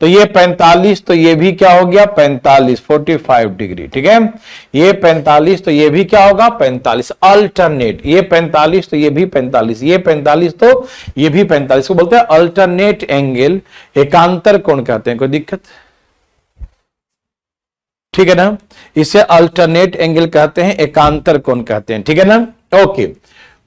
तो ये 45 तो ये भी क्या हो गया 45, 45 डिग्री। ठीक है, ये 45 तो ये भी क्या होगा 45, अल्टरनेट। ये 45 तो ये भी 45, ये 45 तो ये भी 45 को बोलते हैं अल्टरनेट एंगल, एकांतर कोण कहते हैं। कोई दिक्कत? ठीक है ना, इसे अल्टरनेट एंगल कहते हैं, एकांतर कोण कहते हैं। ठीक है ना, ओके।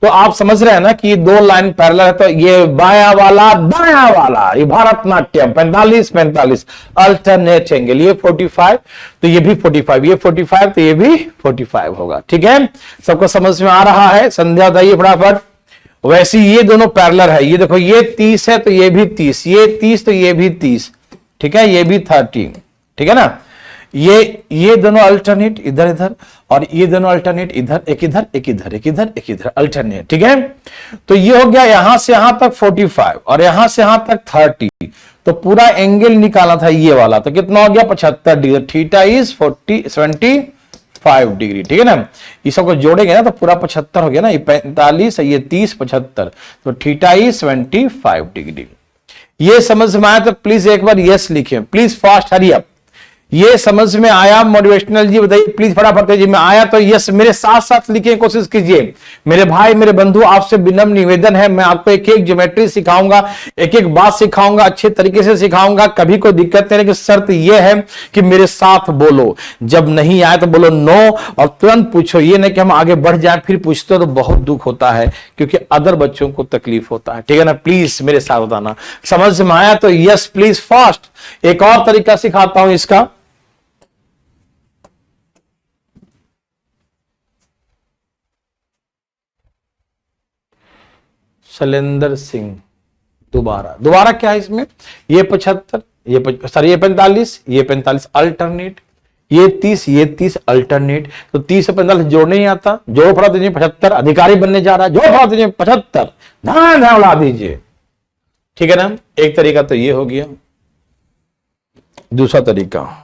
तो आप समझ रहे हैं ना कि दो लाइन पैरेलल है तो ये बाया वाला दाया वाला, ये भारतनाट्यम 45 45 अल्टरनेट एंगल, ये 45 तो ये भी 45, ये 45 तो ये भी 45 होगा। ठीक है, सबको समझ में आ रहा है? संध्या बताइए फटाफट। वैसे ये दोनों पैरेलल है, ये देखो ये 30 है तो ये भी 30, ये 30 तो ये भी 30, ठीक है, ये भी 30, ठीक है ना। ये दोनों अल्टरनेट इधर इधर, और ये दोनों अल्टरनेट इधर, एक इधर एक इधर एक इधर एक इधर अल्टरनेट। ठीक है, तो ये हो गया यहां से यहां तक 45 और यहां से यहां तक 30, तो पूरा एंगल निकाला था ये वाला, तो कितना हो गया 75 डिग्री। Theta is 75 degree. ठीक है ना, ये सबको जोड़ेंगे ना तो पूरा 75 हो गया ना, ये 45 ये 30 75, तो थीटा इज 75 डिग्री। ये समझ में आया तो प्लीज एक बार यस लिखिए, प्लीज फास्ट हरी अप। ये समझ में आया मोटिवेशनल जी? बताइए प्लीज फटाफट जी में आया तो यस मेरे साथ साथ लिखने की कोशिश कीजिए। मेरे भाई मेरे बंधु, आपसे विनम्र निवेदन है, मैं आपको एक एक ज्योमेट्री सिखाऊंगा, एक एक बात सिखाऊंगा, अच्छे तरीके से सिखाऊंगा, कभी कोई दिक्कत नहीं। लेकिन शर्त यह है कि मेरे साथ बोलो, जब नहीं आए तो बोलो नो और तुरंत पूछो। ये नहीं कि हम आगे बढ़ जाए फिर पूछते तो बहुत दुख होता है, क्योंकि अदर बच्चों को तकलीफ होता है। ठीक है ना, प्लीज मेरे साथ बताना। समझ में आया तो यस प्लीज फास्ट। एक और तरीका सिखाता हूं इसका। शैलेंद्र सिंह, दोबारा क्या है इसमें? ये 75, ये 45 अल्टरनेट, ये 30 अल्टरनेट, तो 30 से 45 जोड़ने नहीं आता, जोड़ फड़ा दीजिए 75, अधिकारी बनने जा रहा है, जोड़ फड़ा दीजिए 75, ध्यान उड़ा दीजिए। ठीक है ना, एक तरीका तो ये हो गया। दूसरा तरीका,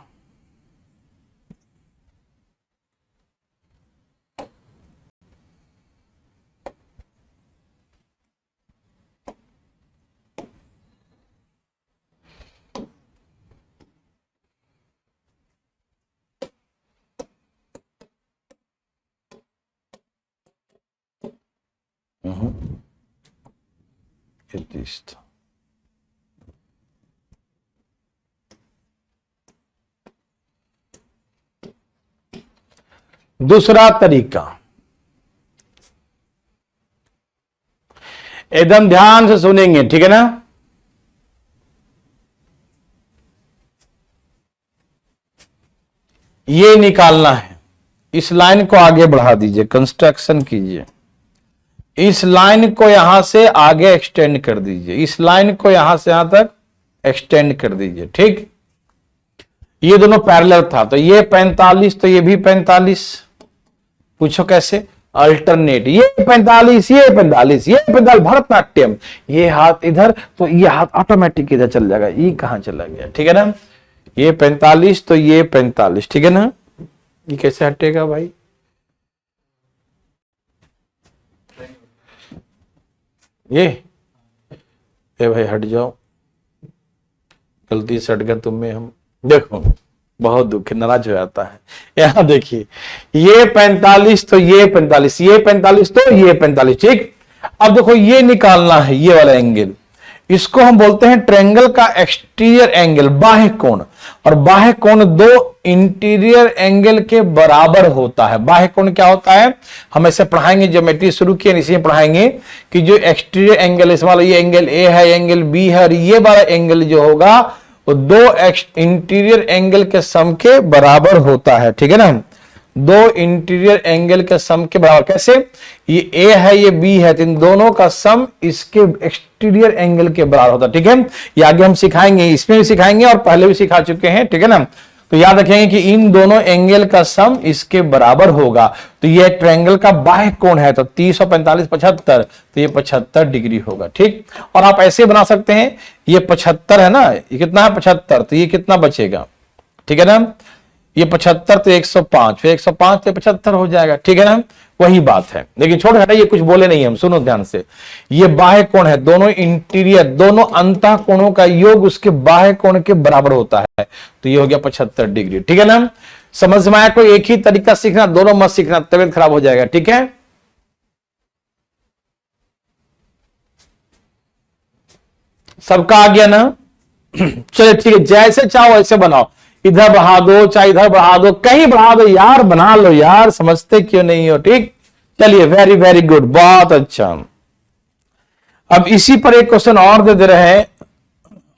दूसरा तरीका, एकदम ध्यान से सुनेंगे, ठीक है ना। ये निकालना है, इस लाइन को आगे बढ़ा दीजिए, कंस्ट्रक्शन कीजिए, इस लाइन को यहां से आगे एक्सटेंड कर दीजिए, इस लाइन को यहां से यहां तक एक्सटेंड कर दीजिए। ठीक, ये दोनों पैरेलल था, तो ये 45 तो ये भी 45। पूछो कैसे? अल्टरनेट, ये 45 ये 45 ये 45, भरतनाट्यम। ये हाथ इधर तो ये हाथ ऑटोमेटिक इधर चल जाएगा, ये कहां चला गया? ठीक है ना, ये 45 तो ये 45, ठीक है ना। ये कैसे हटेगा भाई? ये भाई हट जाओ, गलती से हट गए तुम में हम। देखो बहुत दुख है, नाराज हो जाता है। यहां देखिए, ये 45 तो ये 45, ये 45 तो ये 45। ठीक, अब देखो ये निकालना है, ये वाला एंगल, इसको हम बोलते हैं ट्रायंगल का एक्सटीरियर एंगल, बाह्य कोण। और बाह्य कोण दो इंटीरियर एंगल के बराबर होता है। बाह्य कोण क्या होता है? हम ऐसे पढ़ाएंगे, ज्योमेट्री शुरू किए इसी में पढ़ाएंगे कि जो एक्सटीरियर एंगल, इस वाला ये एंगल ए है, एंगल बी है, और ये वाला एंगल जो होगा वो दो इंटीरियर एंगल के सम के बराबर होता है। ठीक है ना, दो इंटीरियर एंगल के सम के बराबर। कैसे? ये ए है, ये बी है, तो इन दोनों का सम इसके एक्सटीरियर एंगल के बराबर होता है। ठीक है, ये आगे हम सिखाएंगे, इसमें भी सिखाएंगे और पहले भी सिखा चुके हैं। ठीक है ना, तो याद रखेंगे कि इन दोनों एंगल का सम इसके बराबर होगा। तो ये ट्रायंगल का बाह्य कोण है, तो 30 और 45 75, तो ये 75 डिग्री होगा। ठीक, और आप ऐसे बना सकते हैं, ये 75 है ना, ये कितना है 75, तो ये कितना बचेगा? ठीक है ना, ये 75 तो 105, फिर 105 तो 75 हो जाएगा। ठीक है ना, वही बात है। लेकिन छोड़ हटाइए, कुछ बोले नहीं हम, सुनो ध्यान से। ये बाह्य कोण है, दोनों इंटीरियर, दोनों अंतः कोणों का योग उसके बाह्य कोण के बराबर होता है, तो ये हो गया 75 डिग्री। ठीक है ना, समझ में आया? कोई एक ही तरीका सीखना, दोनों मत सीखना, तबियत खराब हो जाएगा। ठीक है, सबका आ गया ना? चलिए ठीक है, जैसे चाहो ऐसे बनाओ, इधर बढ़ा दो चाहे इधर बढ़ा दो, कहीं बढ़ा दो यार, बना लो यार, समझते क्यों नहीं हो? ठीक, चलिए, वेरी वेरी गुड, बहुत अच्छा। अब इसी पर एक क्वेश्चन और दे रहे हैं,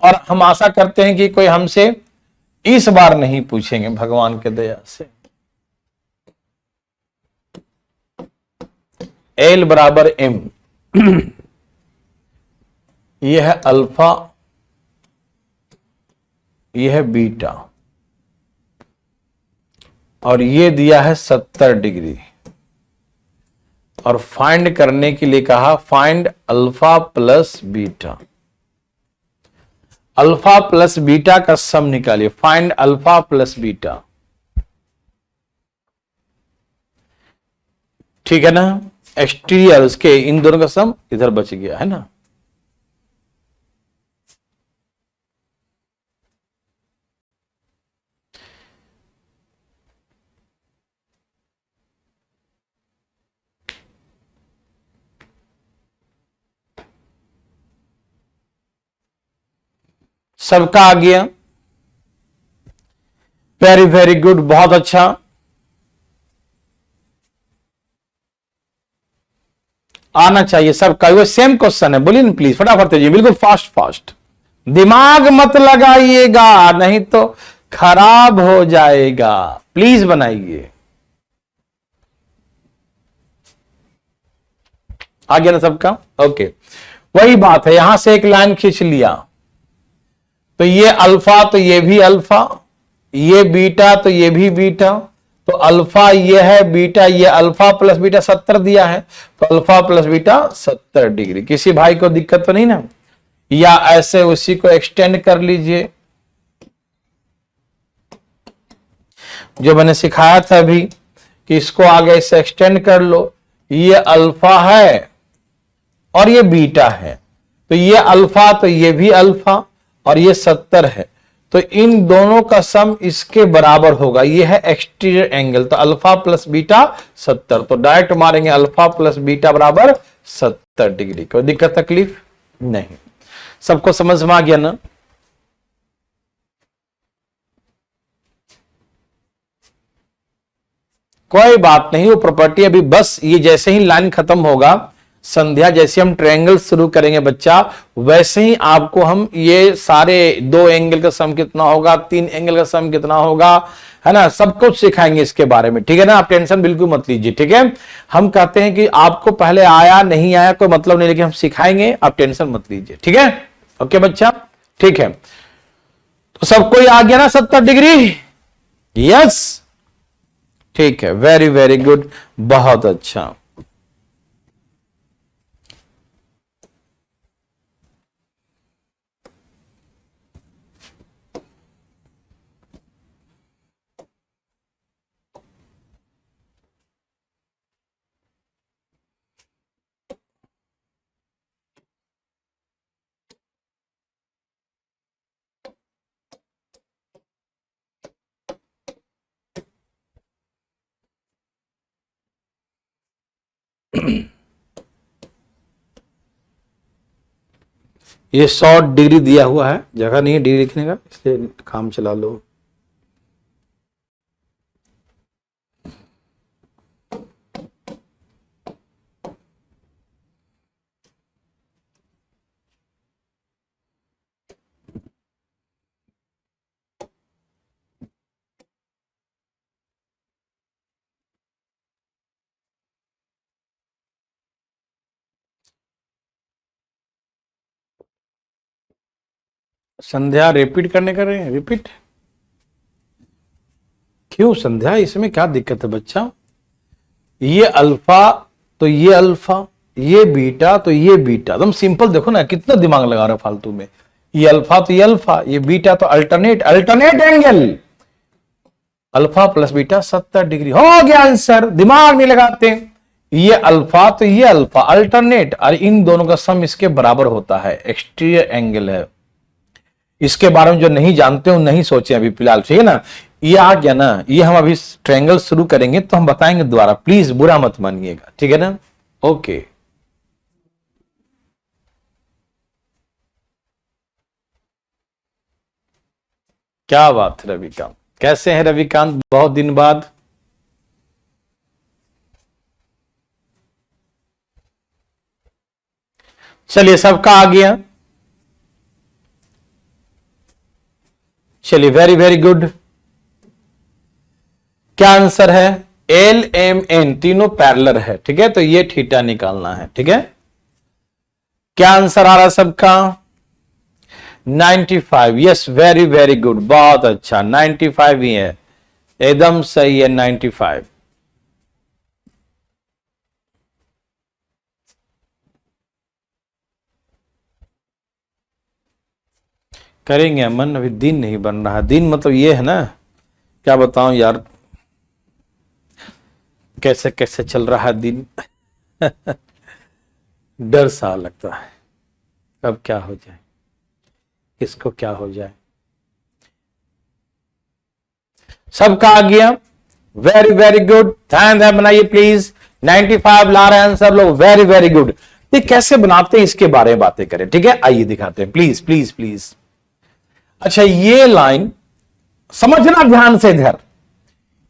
और हम आशा करते हैं कि कोई हमसे इस बार नहीं पूछेंगे, भगवान के दया से। एल बराबर एम, यह है अल्फा, यह है बीटा, और ये दिया है 70 डिग्री। और फाइंड करने के लिए कहा find alpha plus beta. Alpha plus beta का सम निकालिए, फाइंड अल्फा प्लस बीटा। ठीक है ना, एक्सटीरियर उसके इन दोनों का सम इधर बच गया है ना। सबका आ गया, वेरी वेरी गुड, बहुत अच्छा। आना चाहिए सबका, वो सेम क्वेश्चन है, बोलिए ना प्लीज फटाफट दीजिए, बिल्कुल फास्ट फास्ट, दिमाग मत लगाइएगा नहीं तो खराब हो जाएगा, प्लीज बनाइए। आ गया ना सबका? ओके, वही बात है, यहां से एक लाइन खींच लिया, तो ये अल्फा तो ये भी अल्फा, ये बीटा तो ये भी बीटा, तो अल्फा ये है, बीटा ये, अल्फा प्लस बीटा 70 दिया है, तो अल्फा प्लस बीटा 70 डिग्री। किसी भाई को दिक्कत तो नहीं ना? या ऐसे उसी को एक्सटेंड कर लीजिए, जो मैंने सिखाया था अभी कि इसको आगे से एक्सटेंड कर लो। ये अल्फा है और ये बीटा है, तो ये अल्फा तो ये भी अल्फा, और ये 70 है, तो इन दोनों का सम इसके बराबर होगा। ये है एक्सटीरियर एंगल, तो अल्फा प्लस बीटा 70, तो डायरेक्ट मारेंगे अल्फा प्लस बीटा बराबर 70 डिग्री। कोई दिक्कत तकलीफ नहीं, सबको समझ में आ गया ना? कोई बात नहीं, वो प्रॉपर्टी अभी बस ये जैसे ही लाइन खत्म होगा, संध्या जैसे हम ट्रायंगल शुरू करेंगे बच्चा, वैसे ही आपको हम ये सारे 2 एंगल का सम कितना होगा, 3 एंगल का सम कितना होगा, है ना, सब कुछ सिखाएंगे इसके बारे में। ठीक है ना, आप टेंशन बिल्कुल मत लीजिए। ठीक है, हम कहते हैं कि आपको पहले आया नहीं आया कोई मतलब नहीं, लेकिन हम सिखाएंगे, आप टेंशन मत लीजिए। ठीक है, ओके बच्चा, ठीक है, तो सबको ही आ गया ना 70 डिग्री? यस, ठीक है, वेरी वेरी गुड, बहुत अच्छा। ये 100 डिग्री दिया हुआ है, जगह नहीं है डिग्री लिखने का, इसलिए काम चला लो। संध्या रिपीट करने कर रहे हैं? रिपीट क्यों संध्या, इसमें क्या दिक्कत है बच्चा? ये अल्फा तो ये अल्फा, ये बीटा तो ये बीटा, एकदम सिंपल। देखो ना कितना दिमाग लगा रहे हो फालतू में। ये अल्फा तो ये अल्फा, ये बीटा तो alternate angle, alpha plus beta 70 degree, हो गया आंसर। दिमाग नहीं लगाते। ये अल्फा तो ये अल्फा, अल्टरनेट, और इन दोनों का सम इसके बराबर होता है, एक्सटीरियर एंगल है। इसके बारे में जो नहीं जानते हो नहीं सोचे अभी फिलहाल, ठीक है ना। ये आ गया ना, ये हम अभी ट्रायंगल शुरू करेंगे तो हम बताएंगे दोबारा, प्लीज बुरा मत मानिएगा, ठीक है ना। ओके, क्या बात है रविकांत, कैसे हैं रविकांत, बहुत दिन बाद। चलिए सबका आ गया, चलिए वेरी वेरी गुड। क्या आंसर है? एल एम एन तीनों पैरेलल है, ठीक है, तो ये थीटा निकालना है, ठीक है। क्या आंसर आ रहा है सबका? 95। यस, वेरी वेरी गुड, बहुत अच्छा, 95 ही है, एकदम सही है 95। करेंगे अमन, अभी दिन नहीं बन रहा। दिन मतलब ये है ना, क्या बताऊं यार, कैसे कैसे चल रहा है दिन। डर सा लगता है, अब क्या हो जाए, किसको क्या हो जाए। सबका आ गया, वेरी वेरी गुड, ध्यान बनाइए प्लीज। 95 ला रहे हैं आंसर लोग, वेरी वेरी गुड। ये कैसे बनाते हैं इसके बारे में बातें करें, ठीक है, आइए दिखाते हैं, प्लीज प्लीज प्लीज। अच्छा, ये लाइन समझना ध्यान से, इधर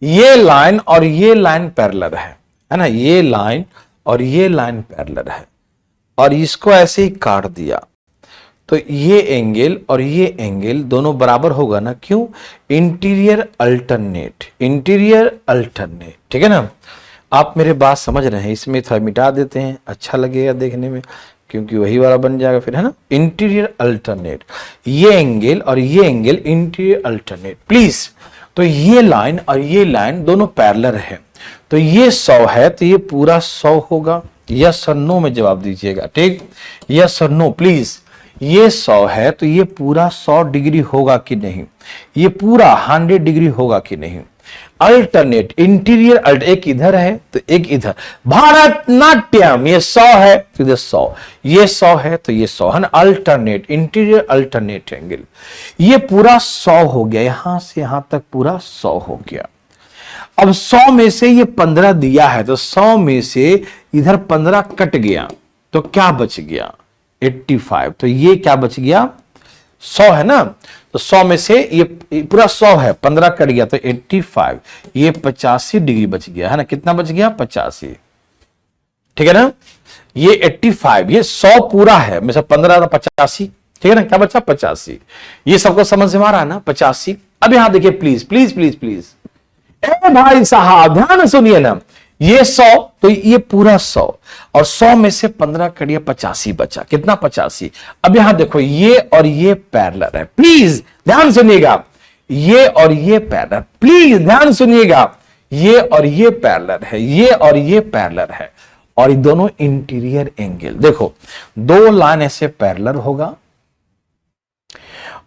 ये लाइन और ये लाइन पैरेलल है ना, ये लाइन और ये लाइन पैरेलल है, और इसको ऐसे ही काट दिया तो ये एंगल और ये एंगल दोनों बराबर होगा ना, क्यों? इंटीरियर अल्टरनेट, इंटीरियर अल्टरनेट, ठीक है ना। आप मेरे बात समझ रहे हैं, इसमें थोड़ा मिटा देते हैं, अच्छा लगेगा देखने में, क्योंकि वही वाला बन जाएगा फिर, है ना। इंटीरियर अल्टरनेट, ये एंगल और ये एंगल इंटीरियर अल्टरनेट, प्लीज। तो ये लाइन और ये लाइन दोनों पैरेलल है, तो ये 100 है तो ये पूरा 100 होगा। यस और नो में जवाब दीजिएगा, ठीक, यस और नो प्लीज। ये 100 है तो ये पूरा 100 डिग्री होगा कि नहीं, ये पूरा 100 डिग्री होगा कि नहीं। अल्टरनेट, इंटीरियर एक इधर है तो एक इधर, भारतनाट्यम, ये 100 है तो ये 100, ये 100 है तो ये 100 है ना। अल्टरनेट, इंटीरियर अल्टरनेट एंगल, ये पूरा 100 हो गया, यहां से यहां तक पूरा 100 हो गया। अब 100 में से ये 15 दिया है, तो 100 में से इधर 15 कट गया तो क्या बच गया? 85। तो ये क्या बच गया? 100 है ना, तो 100 में से ये पूरा 100 है, 15 कट गया तो 85, ये 85 डिग्री बच गया, है ना। कितना बच गया? 85, ठीक है ना। ये 85, ये 100 पूरा है, में से 15 तो 85, ठीक है ना। क्या बचा? 85। ये सबको समझ में आ रहा है ना, 85। अब यहां देखिए प्लीज प्लीज प्लीज प्लीज, ए भाई साहब ध्यान सुनिए ना, ये 100, तो ये पूरा 100, और 100 में से 15 कटिए 85 बचा। कितना? 85। अब यहां देखो, ये और ये पैरेलल है, प्लीज ध्यान सुनिएगा, ये और ये पैरेलल, प्लीज ध्यान सुनिएगा, ये और ये पैरेलल है, ये और ये पैरेलल है, और ये दोनों इंटीरियर एंगल। देखो, दो लाइन ऐसे पैरेलल होगा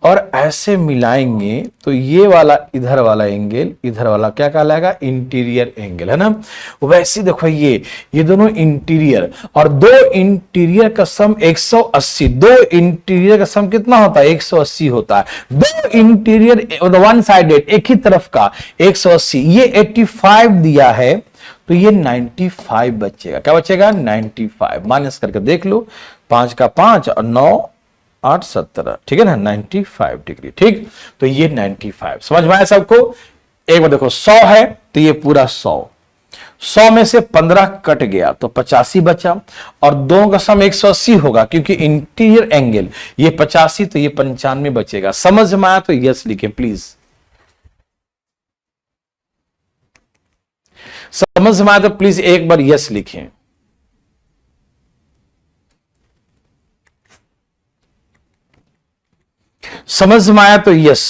और ऐसे मिलाएंगे तो ये वाला इधर वाला एंगल, इधर वाला क्या कहलाएगा? इंटीरियर एंगल, है ना। वैसे देखो, ये दोनों इंटीरियर, और दो इंटीरियर का सम 180, दो इंटीरियर का सम कितना होता है? 180 होता है। दो इंटीरियर वन साइडेड, एक ही तरफ का 180, ये 85 दिया है, तो ये 95 बचेगा। क्या बचेगा? 95। माइनस करके देख लो, 5 का 5 और 9 8 17, ठीक है ना, 95 डिग्री। ठीक, तो ये 95 समझ में आया सबको? एक बार देखो, 100 है तो ये पूरा 100, 100 में से 15 कट गया तो 85 बचा, और दो का सम 180 होगा, क्योंकि इंटीरियर एंगल ये 85, तो ये 95 बचेगा। समझ में आया तो यस लिखें प्लीज। समझ में आया तो प्लीज एक बार यस लिखें। समझ में आया तो यस।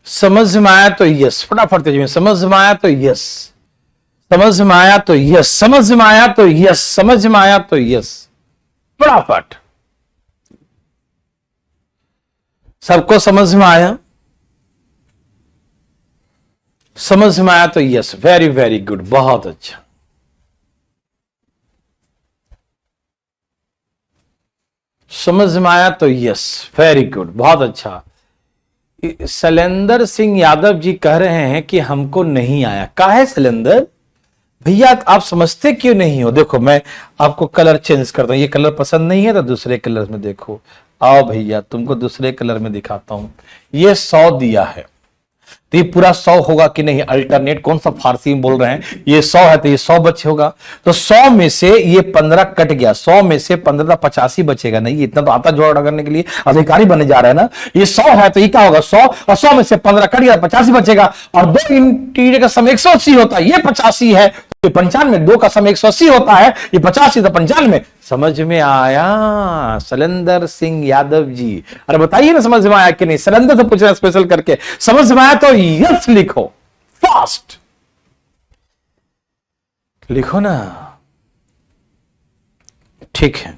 समझ में आया तो यस, फटाफट तेजी में। समझ में आया तो यस, समझ में आया तो यस, समझ में आया तो यस, समझ में आया तो यस, फटाफट। सबको समझ में आया? समझ में आया तो यस, वेरी वेरी गुड, बहुत अच्छा। समझ में आया तो यस, वेरी गुड, बहुत अच्छा। शैलेंद्र सिंह यादव जी कह रहे हैं कि हमको नहीं आया। काहे शैलेंद्र भैया, आप समझते क्यों नहीं हो? देखो, मैं आपको कलर चेंज करता हूं, ये कलर पसंद नहीं है तो दूसरे कलर में देखो। आओ भैया, तुमको दूसरे कलर में दिखाता हूं। ये 100 दिया है, तो ये पूरा 100 होगा कि नहीं? अल्टरनेट कौन सा फारसी में बोल रहे हैं? ये 100 है तो ये 100 बचे होगा, तो 100 में से ये 15 कट गया, 100 में से 15 85 बचेगा। नहीं, इतना तो आता जोड़ा करने के लिए अधिकारी बने जा रहे हैं ना। ये 100 है तो ये क्या होगा? 100, और 100 में से 15 कट गया, 85 बचेगा, और दो इंटीरियर का सम 180 होता है, ये 85 है तो 95, दो का सम 180 होता है, ये 85 तो 95। समझ में आया शैलेंद्र सिंह यादव जी? अरे बताइए ना, समझ में आया कि नहीं? शैलेंद्र से पूछ रहा स्पेशल करके। समझ में आया तो यस लिखो, फास्ट लिखो ना। ठीक है,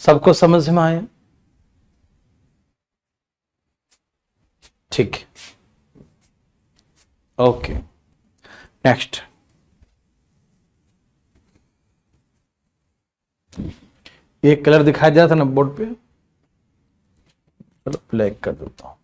सबको समझ में आया? ठीक है, ओके, नेक्स्ट। ये कलर दिखाई दिया था ना बोर्ड पे, चलो ब्लैक कर देता हूं।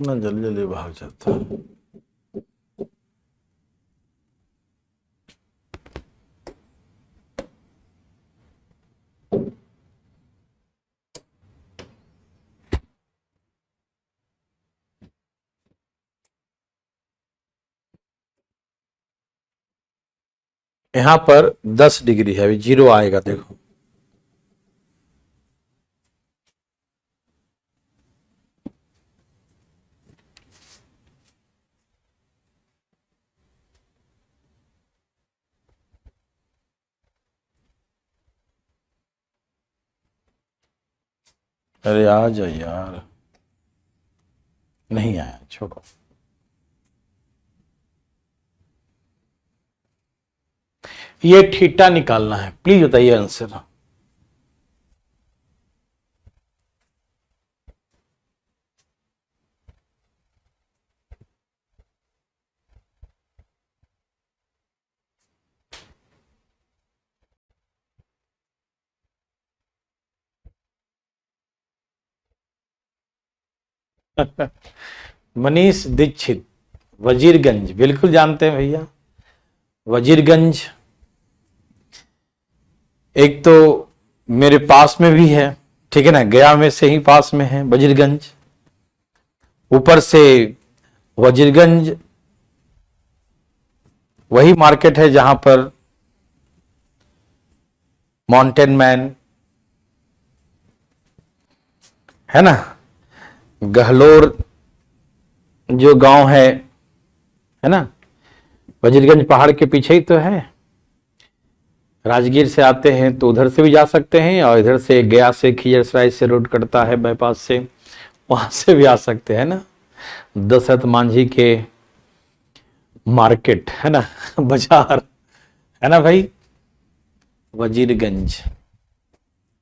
ना जल्दी जल्दी भाग जाता है। यहां पर 10 डिग्री है, अभी 0 आएगा, देखो। अरे आ जाओ यार, नहीं आया, छोड़ो। ये थीटा निकालना है, प्लीज बताइए आंसर। मनीष दीक्षित, वजीरगंज, बिल्कुल जानते हैं भैया। वजीरगंज एक तो मेरे पास में भी है, ठीक है ना, गया में से ही पास में है वजीरगंज। ऊपर से वजीरगंज वही मार्केट है जहां पर माउंटेन मैन है ना, गहलोर जो गांव है ना, वजीरगंज पहाड़ के पीछे ही तो है। राजगीर से आते हैं तो उधर से भी जा सकते हैं, और इधर से गया से खिजरसराय से रोड कटता है बाईपास से, वहां से भी आ सकते हैं ना। दशरथ मांझी के मार्केट है ना, बाजार है ना भाई, वजीरगंज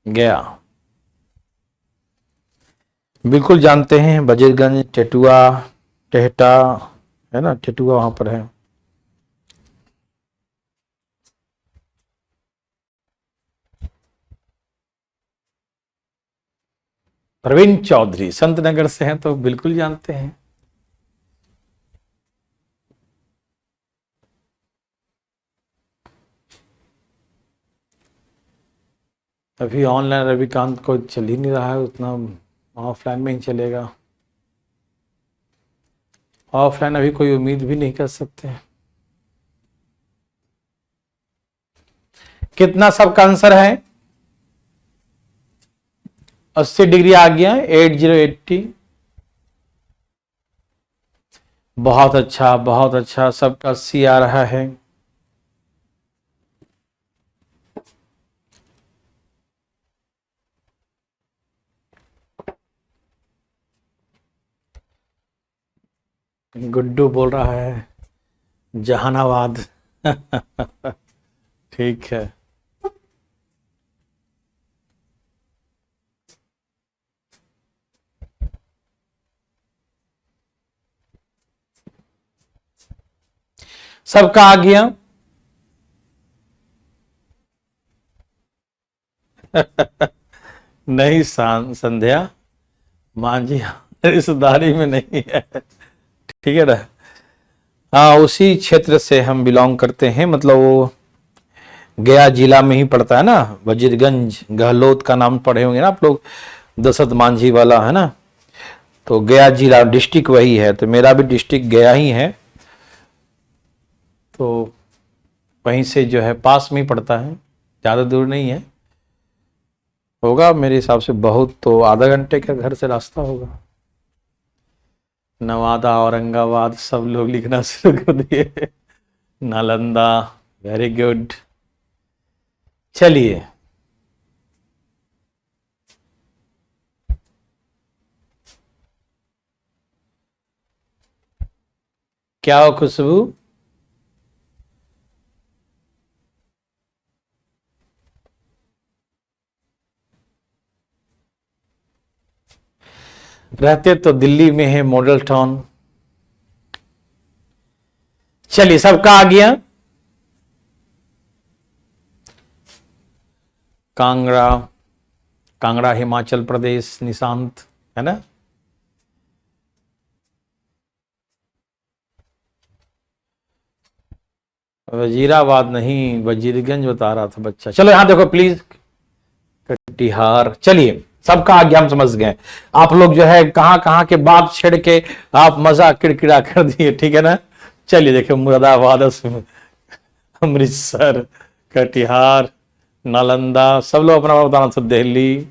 गया, बिल्कुल जानते हैं। वजीरगंज, टेटुआ, टेहटा है ना, टेटुआ वहां पर है। प्रवीण चौधरी संत नगर से हैं तो बिल्कुल जानते हैं। अभी ऑनलाइन रविकांत को चल ही नहीं रहा है उतना, ऑफलाइन में ही चलेगा। ऑफलाइन अभी कोई उम्मीद भी नहीं कर सकते। कितना सबका आंसर है? 80 डिग्री आ गया, 8080। बहुत अच्छा, बहुत अच्छा, सबका 80 आ रहा है। गुड्डू बोल रहा है जहानाबाद। ठीक है। सबका आ गया। नहीं संध्या, मांझी रिश्तेदारी में नहीं है, ठीक है ना। हाँ, उसी क्षेत्र से हम बिलोंग करते हैं, मतलब वो गया जिला में ही पड़ता है ना। वजीरगंज, गहलोत का नाम पढ़े होंगे ना आप लोग, दशरथ मांझी वाला है ना, तो गया जिला डिस्ट्रिक्ट वही है, तो मेरा भी डिस्ट्रिक्ट गया ही है, तो वहीं से जो है पास में ही पड़ता है, ज़्यादा दूर नहीं है, होगा मेरे हिसाब से बहुत तो आधा घंटे का घर से रास्ता होगा। नवादा, औरंगाबाद सब लोग लिखना शुरू कर दिए। Nalanda, very good. चलिए, क्या हो खुशबू? रहते तो दिल्ली में है, मॉडल टाउन। चलिए, सबका आ गया। कांगड़ा, कांगड़ा हिमाचल प्रदेश, निशांत है ना। वजीराबाद नहीं, वजीरगंज बता रहा था बच्चा। चलो यहां देखो प्लीज, कटिहार। चलिए, सबका आगे हम समझ गए। आप लोग जो है कहां कहां के बात छेड़ के आप मजा किड़किड़ा कर दिए, ठीक है ना। चलिए देखो, मुरादाबाद, अमृतसर, कटिहार, नालंदा, सब लोग अपना बताना। सब दिल्ली,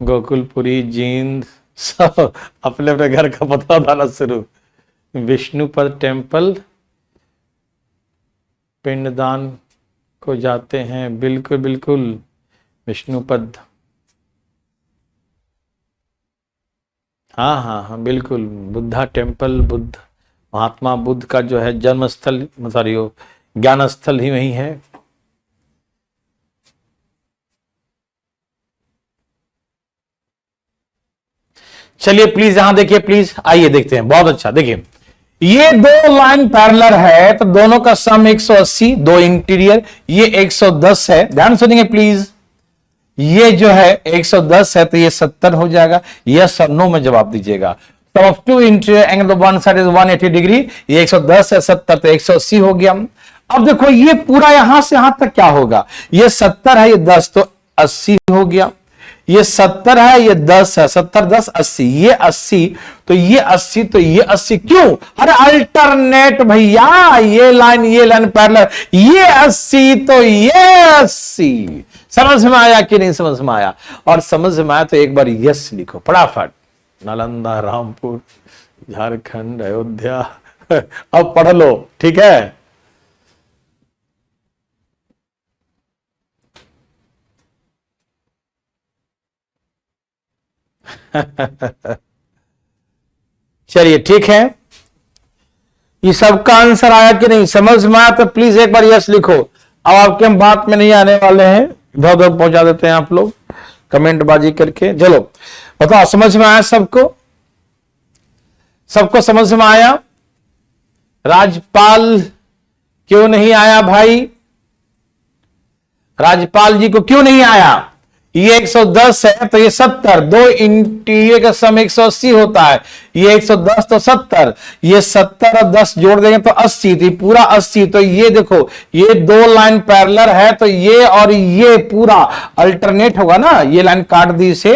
गोकुलपुरी, जींद, सब अपने अपने घर का पता बताना शुरू। विष्णुपद टेम्पल, पिंडदान को जाते हैं, बिल्कुल बिल्कुल, विष्णुपद। हाँ हाँ हाँ बिल्कुल, बुद्धा टेम्पल, बुद्ध, महात्मा बुद्ध का जो है जन्म स्थल, सॉरी ज्ञान स्थल ही वही है। चलिए प्लीज यहां देखिए, प्लीज आइए देखते हैं। बहुत अच्छा, देखिए ये दो लाइन पैरेलल है तो दोनों का सम 180, दो इंटीरियर, ये 110 है। ध्यान सुनिए प्लीज, ये जो है 110 है तो ये 70 हो जाएगा। यस और नो में जवाब दीजिएगा। Sum of two interior angle of one side is 180 degree. ये 110 है, 70 तो 180 हो गया। अब देखो ये पूरा यहां से यहां तक क्या होगा, ये 70 है, ये 10 तो 80 हो गया। ये 70 है, ये 10 है, 70 10 80, ये 80 तो ये 80 तो ये 80। क्यों? अरे अल्टरनेट भैया, ये लाइन पैरेलल, ये 80 तो ये 80। समझ में आया कि नहीं समझ में आया? और समझ में आया तो एक बार यस लिखो फटाफट। नालंदा, रामपुर, झारखंड, अयोध्या। अब पढ़ लो, ठीक है। चलिए ठीक है, ये सबका आंसर आया कि नहीं समझ में आया तो प्लीज एक बार यस लिखो। अब आपके हम बात में नहीं आने वाले हैं, इधर उधर पहुंचा देते हैं आप लोग कमेंट बाजी करके। चलो बताओ, समझ में आया सबको? सबको समझ में आया? राजपाल क्यों नहीं आया भाई? राजपाल जी को क्यों नहीं आया? ये 110 है तो ये 70, दो इंटीरियर का सम 180 होता है। ये 110 तो 70, ये 70 और 10 जोड़ देंगे तो 80, तो पूरा 80। तो ये देखो, ये दो लाइन पैरेलल है तो ये और ये पूरा अल्टरनेट होगा ना, ये लाइन काट दी इसे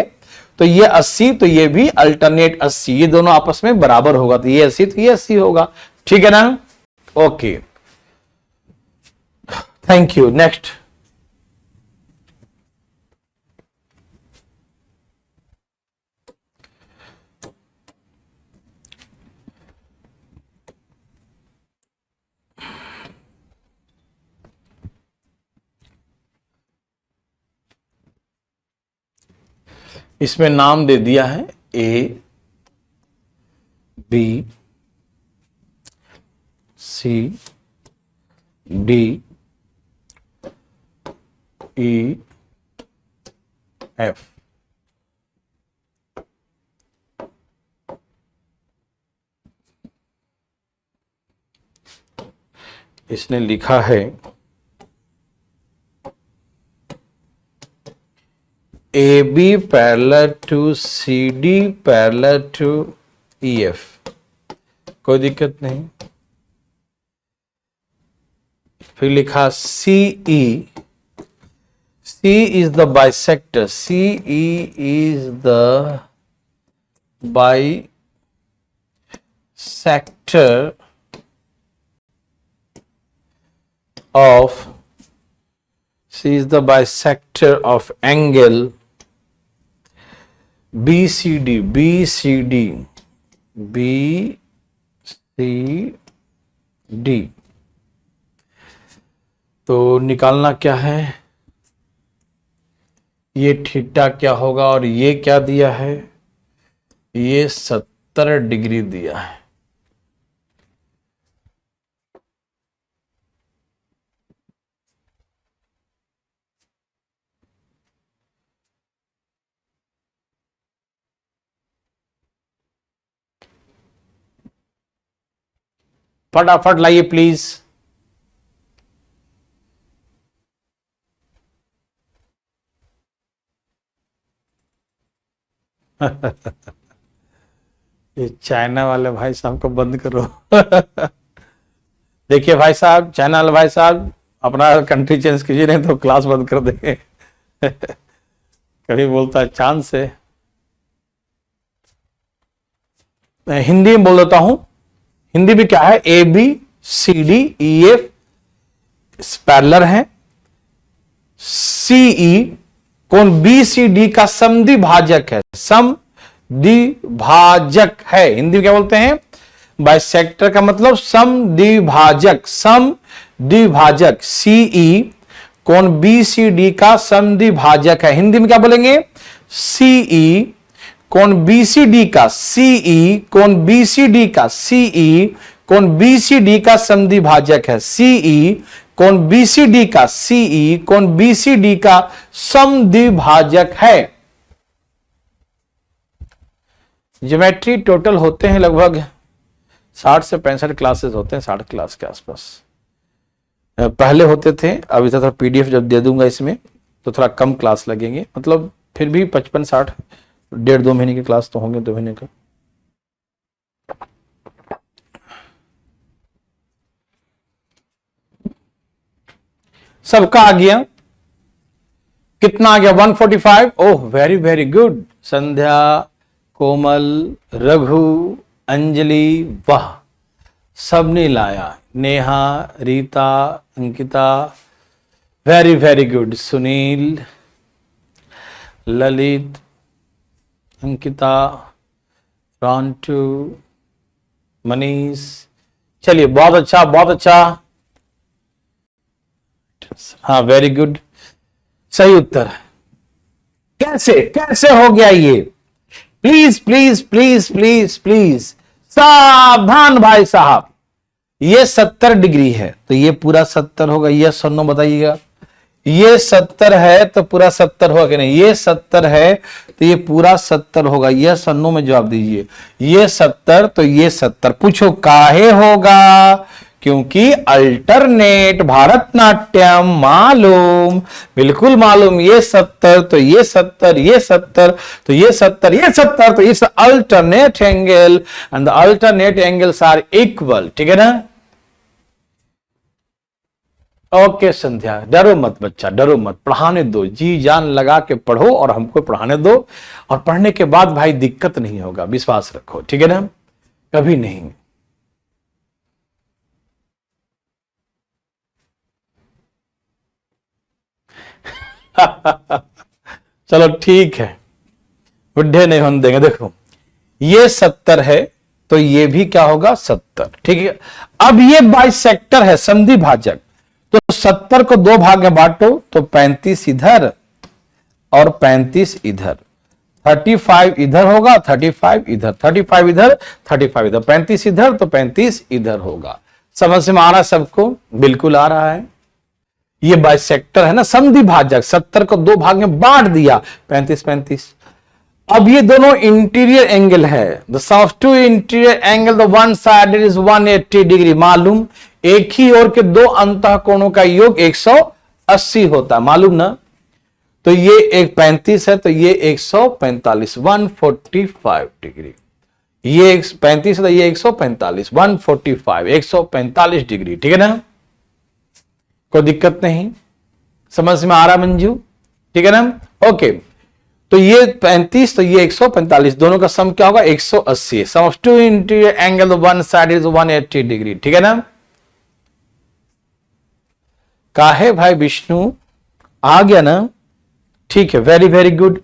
तो ये 80 तो ये भी अल्टरनेट 80, ये दोनों आपस में बराबर होगा तो ये 80 तो ये 80 होगा। ठीक है ना? Okay, thank you. नेक्स्ट, इसमें नाम दे दिया है A B C D E F. इसने लिखा है AB parallel to CD parallel to EF। कोई दिक्कत नहीं। फिर लिखा CE, C is the bisector, CE is the bisector of, C is the bisector of angle BCD, BCD, BCD। तो निकालना क्या है, ये थीटा क्या होगा और ये क्या दिया है, ये 70 डिग्री दिया है। फटाफट लाइए प्लीज। ये चाइना वाले भाई साहब को बंद करो। देखिए भाई साहब, चाइना वाले भाई साहब अपना कंट्री चेंज कीजिए नहीं तो क्लास बंद कर देंगे। कभी बोलता है चांद से, मैं हिंदी में बोल देता हूं। हिंदी में क्या है, A B C D E F parallel है। सीई कोण बी सी डी का समद्विभाजक है, समद्विभाजक है। हिंदी में क्या बोलते हैं, बाइसेक्टर का मतलब समद्विभाजक, समद्विभाजक। सीई कोण बी सी डी का समद्विभाजक है। हिंदी में क्या बोलेंगे, सीई कोण बीसीडी का, सीई कोण बीसीडी का, सीई कौन बीसीडी का संधि भाजक है? सीई कौन बीसीडी का, सीई कौन बीसीडी का समधि भाजक है? ज्योमेट्री टोटल होते हैं लगभग 60 से 65 क्लासेस होते हैं, 60 क्लास के आसपास पहले होते थे। अभी तो पीडीएफ जब दे दूंगा इसमें तो थोड़ा कम क्लास लगेंगे, मतलब फिर भी 55-60 1.5-2 महीने की क्लास तो होंगे, 2 महीने का। सबका आ गया? कितना आ गया? 145। Oh very very good. Sandhya, Komal, Raghu, Anjali, वाह सबने लाया। Neha, Rita, Ankita, very very good. Sunil, Lalit, Ankita, Rantu, Manish, चलिए बहुत अच्छा बहुत अच्छा। हाँ वेरी गुड, सही उत्तर। कैसे कैसे हो गया ये? Please please please please please सावधान भाई साहब। ये 70 डिग्री है तो ये पूरा 70 होगा, ये सन्नो बताइएगा। ये 70 है तो पूरा 70 होगा कि नहीं? ये 70 है तो ये पूरा 70 होगा। ये सन्नो में जवाब दीजिए। ये 70 तो ये 70। पूछो काहे होगा? क्योंकि अल्टरनेट भारतनाट्यम मालूम, बिल्कुल मालूम। ये 70 तो ये 70, ये 70 तो ये 70, ये 70 तो इस alternate angle and the alternate angles are equal. ठीक है ना? ओके संध्या, डरो मत बच्चा, डरो मत, पढ़ाने दो, जी जान लगा के पढ़ो और हमको पढ़ाने दो। और पढ़ने के बाद भाई दिक्कत नहीं होगा, विश्वास रखो। ठीक है ना? कभी नहीं। चलो ठीक है, बुढ़े नहीं होने देंगे। देखो ये 70 है तो ये भी क्या होगा? 70। ठीक है। अब ये बाइसेक्टर है, संधि भाजक। तो 70 को 2 भाग में बांटो तो 35 इधर और 35 इधर। 35 इधर होगा, 35 इधर, 35 इधर, 35 इधर, 35 इधर तो 35 इधर होगा। समझ में आ रहा है सबको? बिल्कुल आ रहा है। ये बाइसेक्टर है ना, संधि भाजक। 70 को 2 भाग में बांट दिया, 35 35। अब ये दोनों इंटीरियर एंगल है। The sum of two interior angle the one sided is 180 degree. मालूम? एक ही ओर के दो अंतः कोणों का योग 180 होता है, मालूम ना? तो ये एक 35 है तो ये 145, 145 डिग्री। ये 35 है तो ये 145, 145, 145 डिग्री। ठीक है ना? कोई दिक्कत नहीं, समझ में आ रहा मंजू? ठीक है ना? ओके। तो ये 35 तो ये 145, दोनों का सम क्या होगा? 180। Sum of two interior angle one side is 180 degree. ठीक है ना? काहे भाई विष्णु? आ गया ना? ठीक है, वेरी वेरी गुड।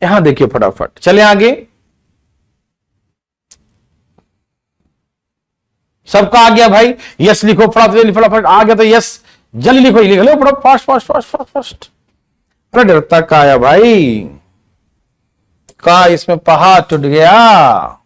यहां देखिए फटाफट, चले आगे। सबका आ गया भाई? यस लिखो फटाफट फटाफट। आ गया तो यस जल्दी लिखो, लिख लो फटाफट, fast fast fast fast fast. अरे डरता का आया भाई, का इसमें पहाड़ टूट गया।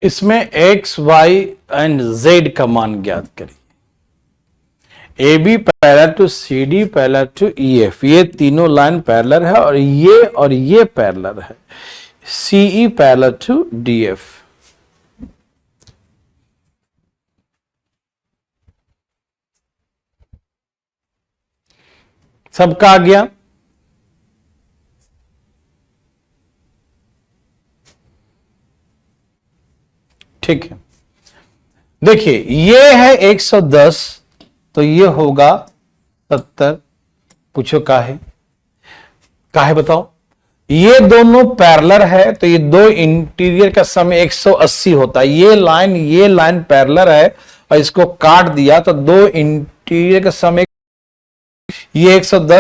इसमें एक्स वाई एंड जेड का मान ज्ञात करिए। A B parallel to C D parallel to E F, ये तीनों लाइन पैरेलल है और ये पैरेलल है। C E parallel to D F. सबका आ गया? ठीक है, देखिए ये है 110, तो ये होगा 70। पूछो काहे बताओ? ये दोनों पैरेलल है तो ये दो इंटीरियर का सम 180 होता है। ये लाइन पैरेलल है और इसको काट दिया तो दो इंटीरियर का सम ये 110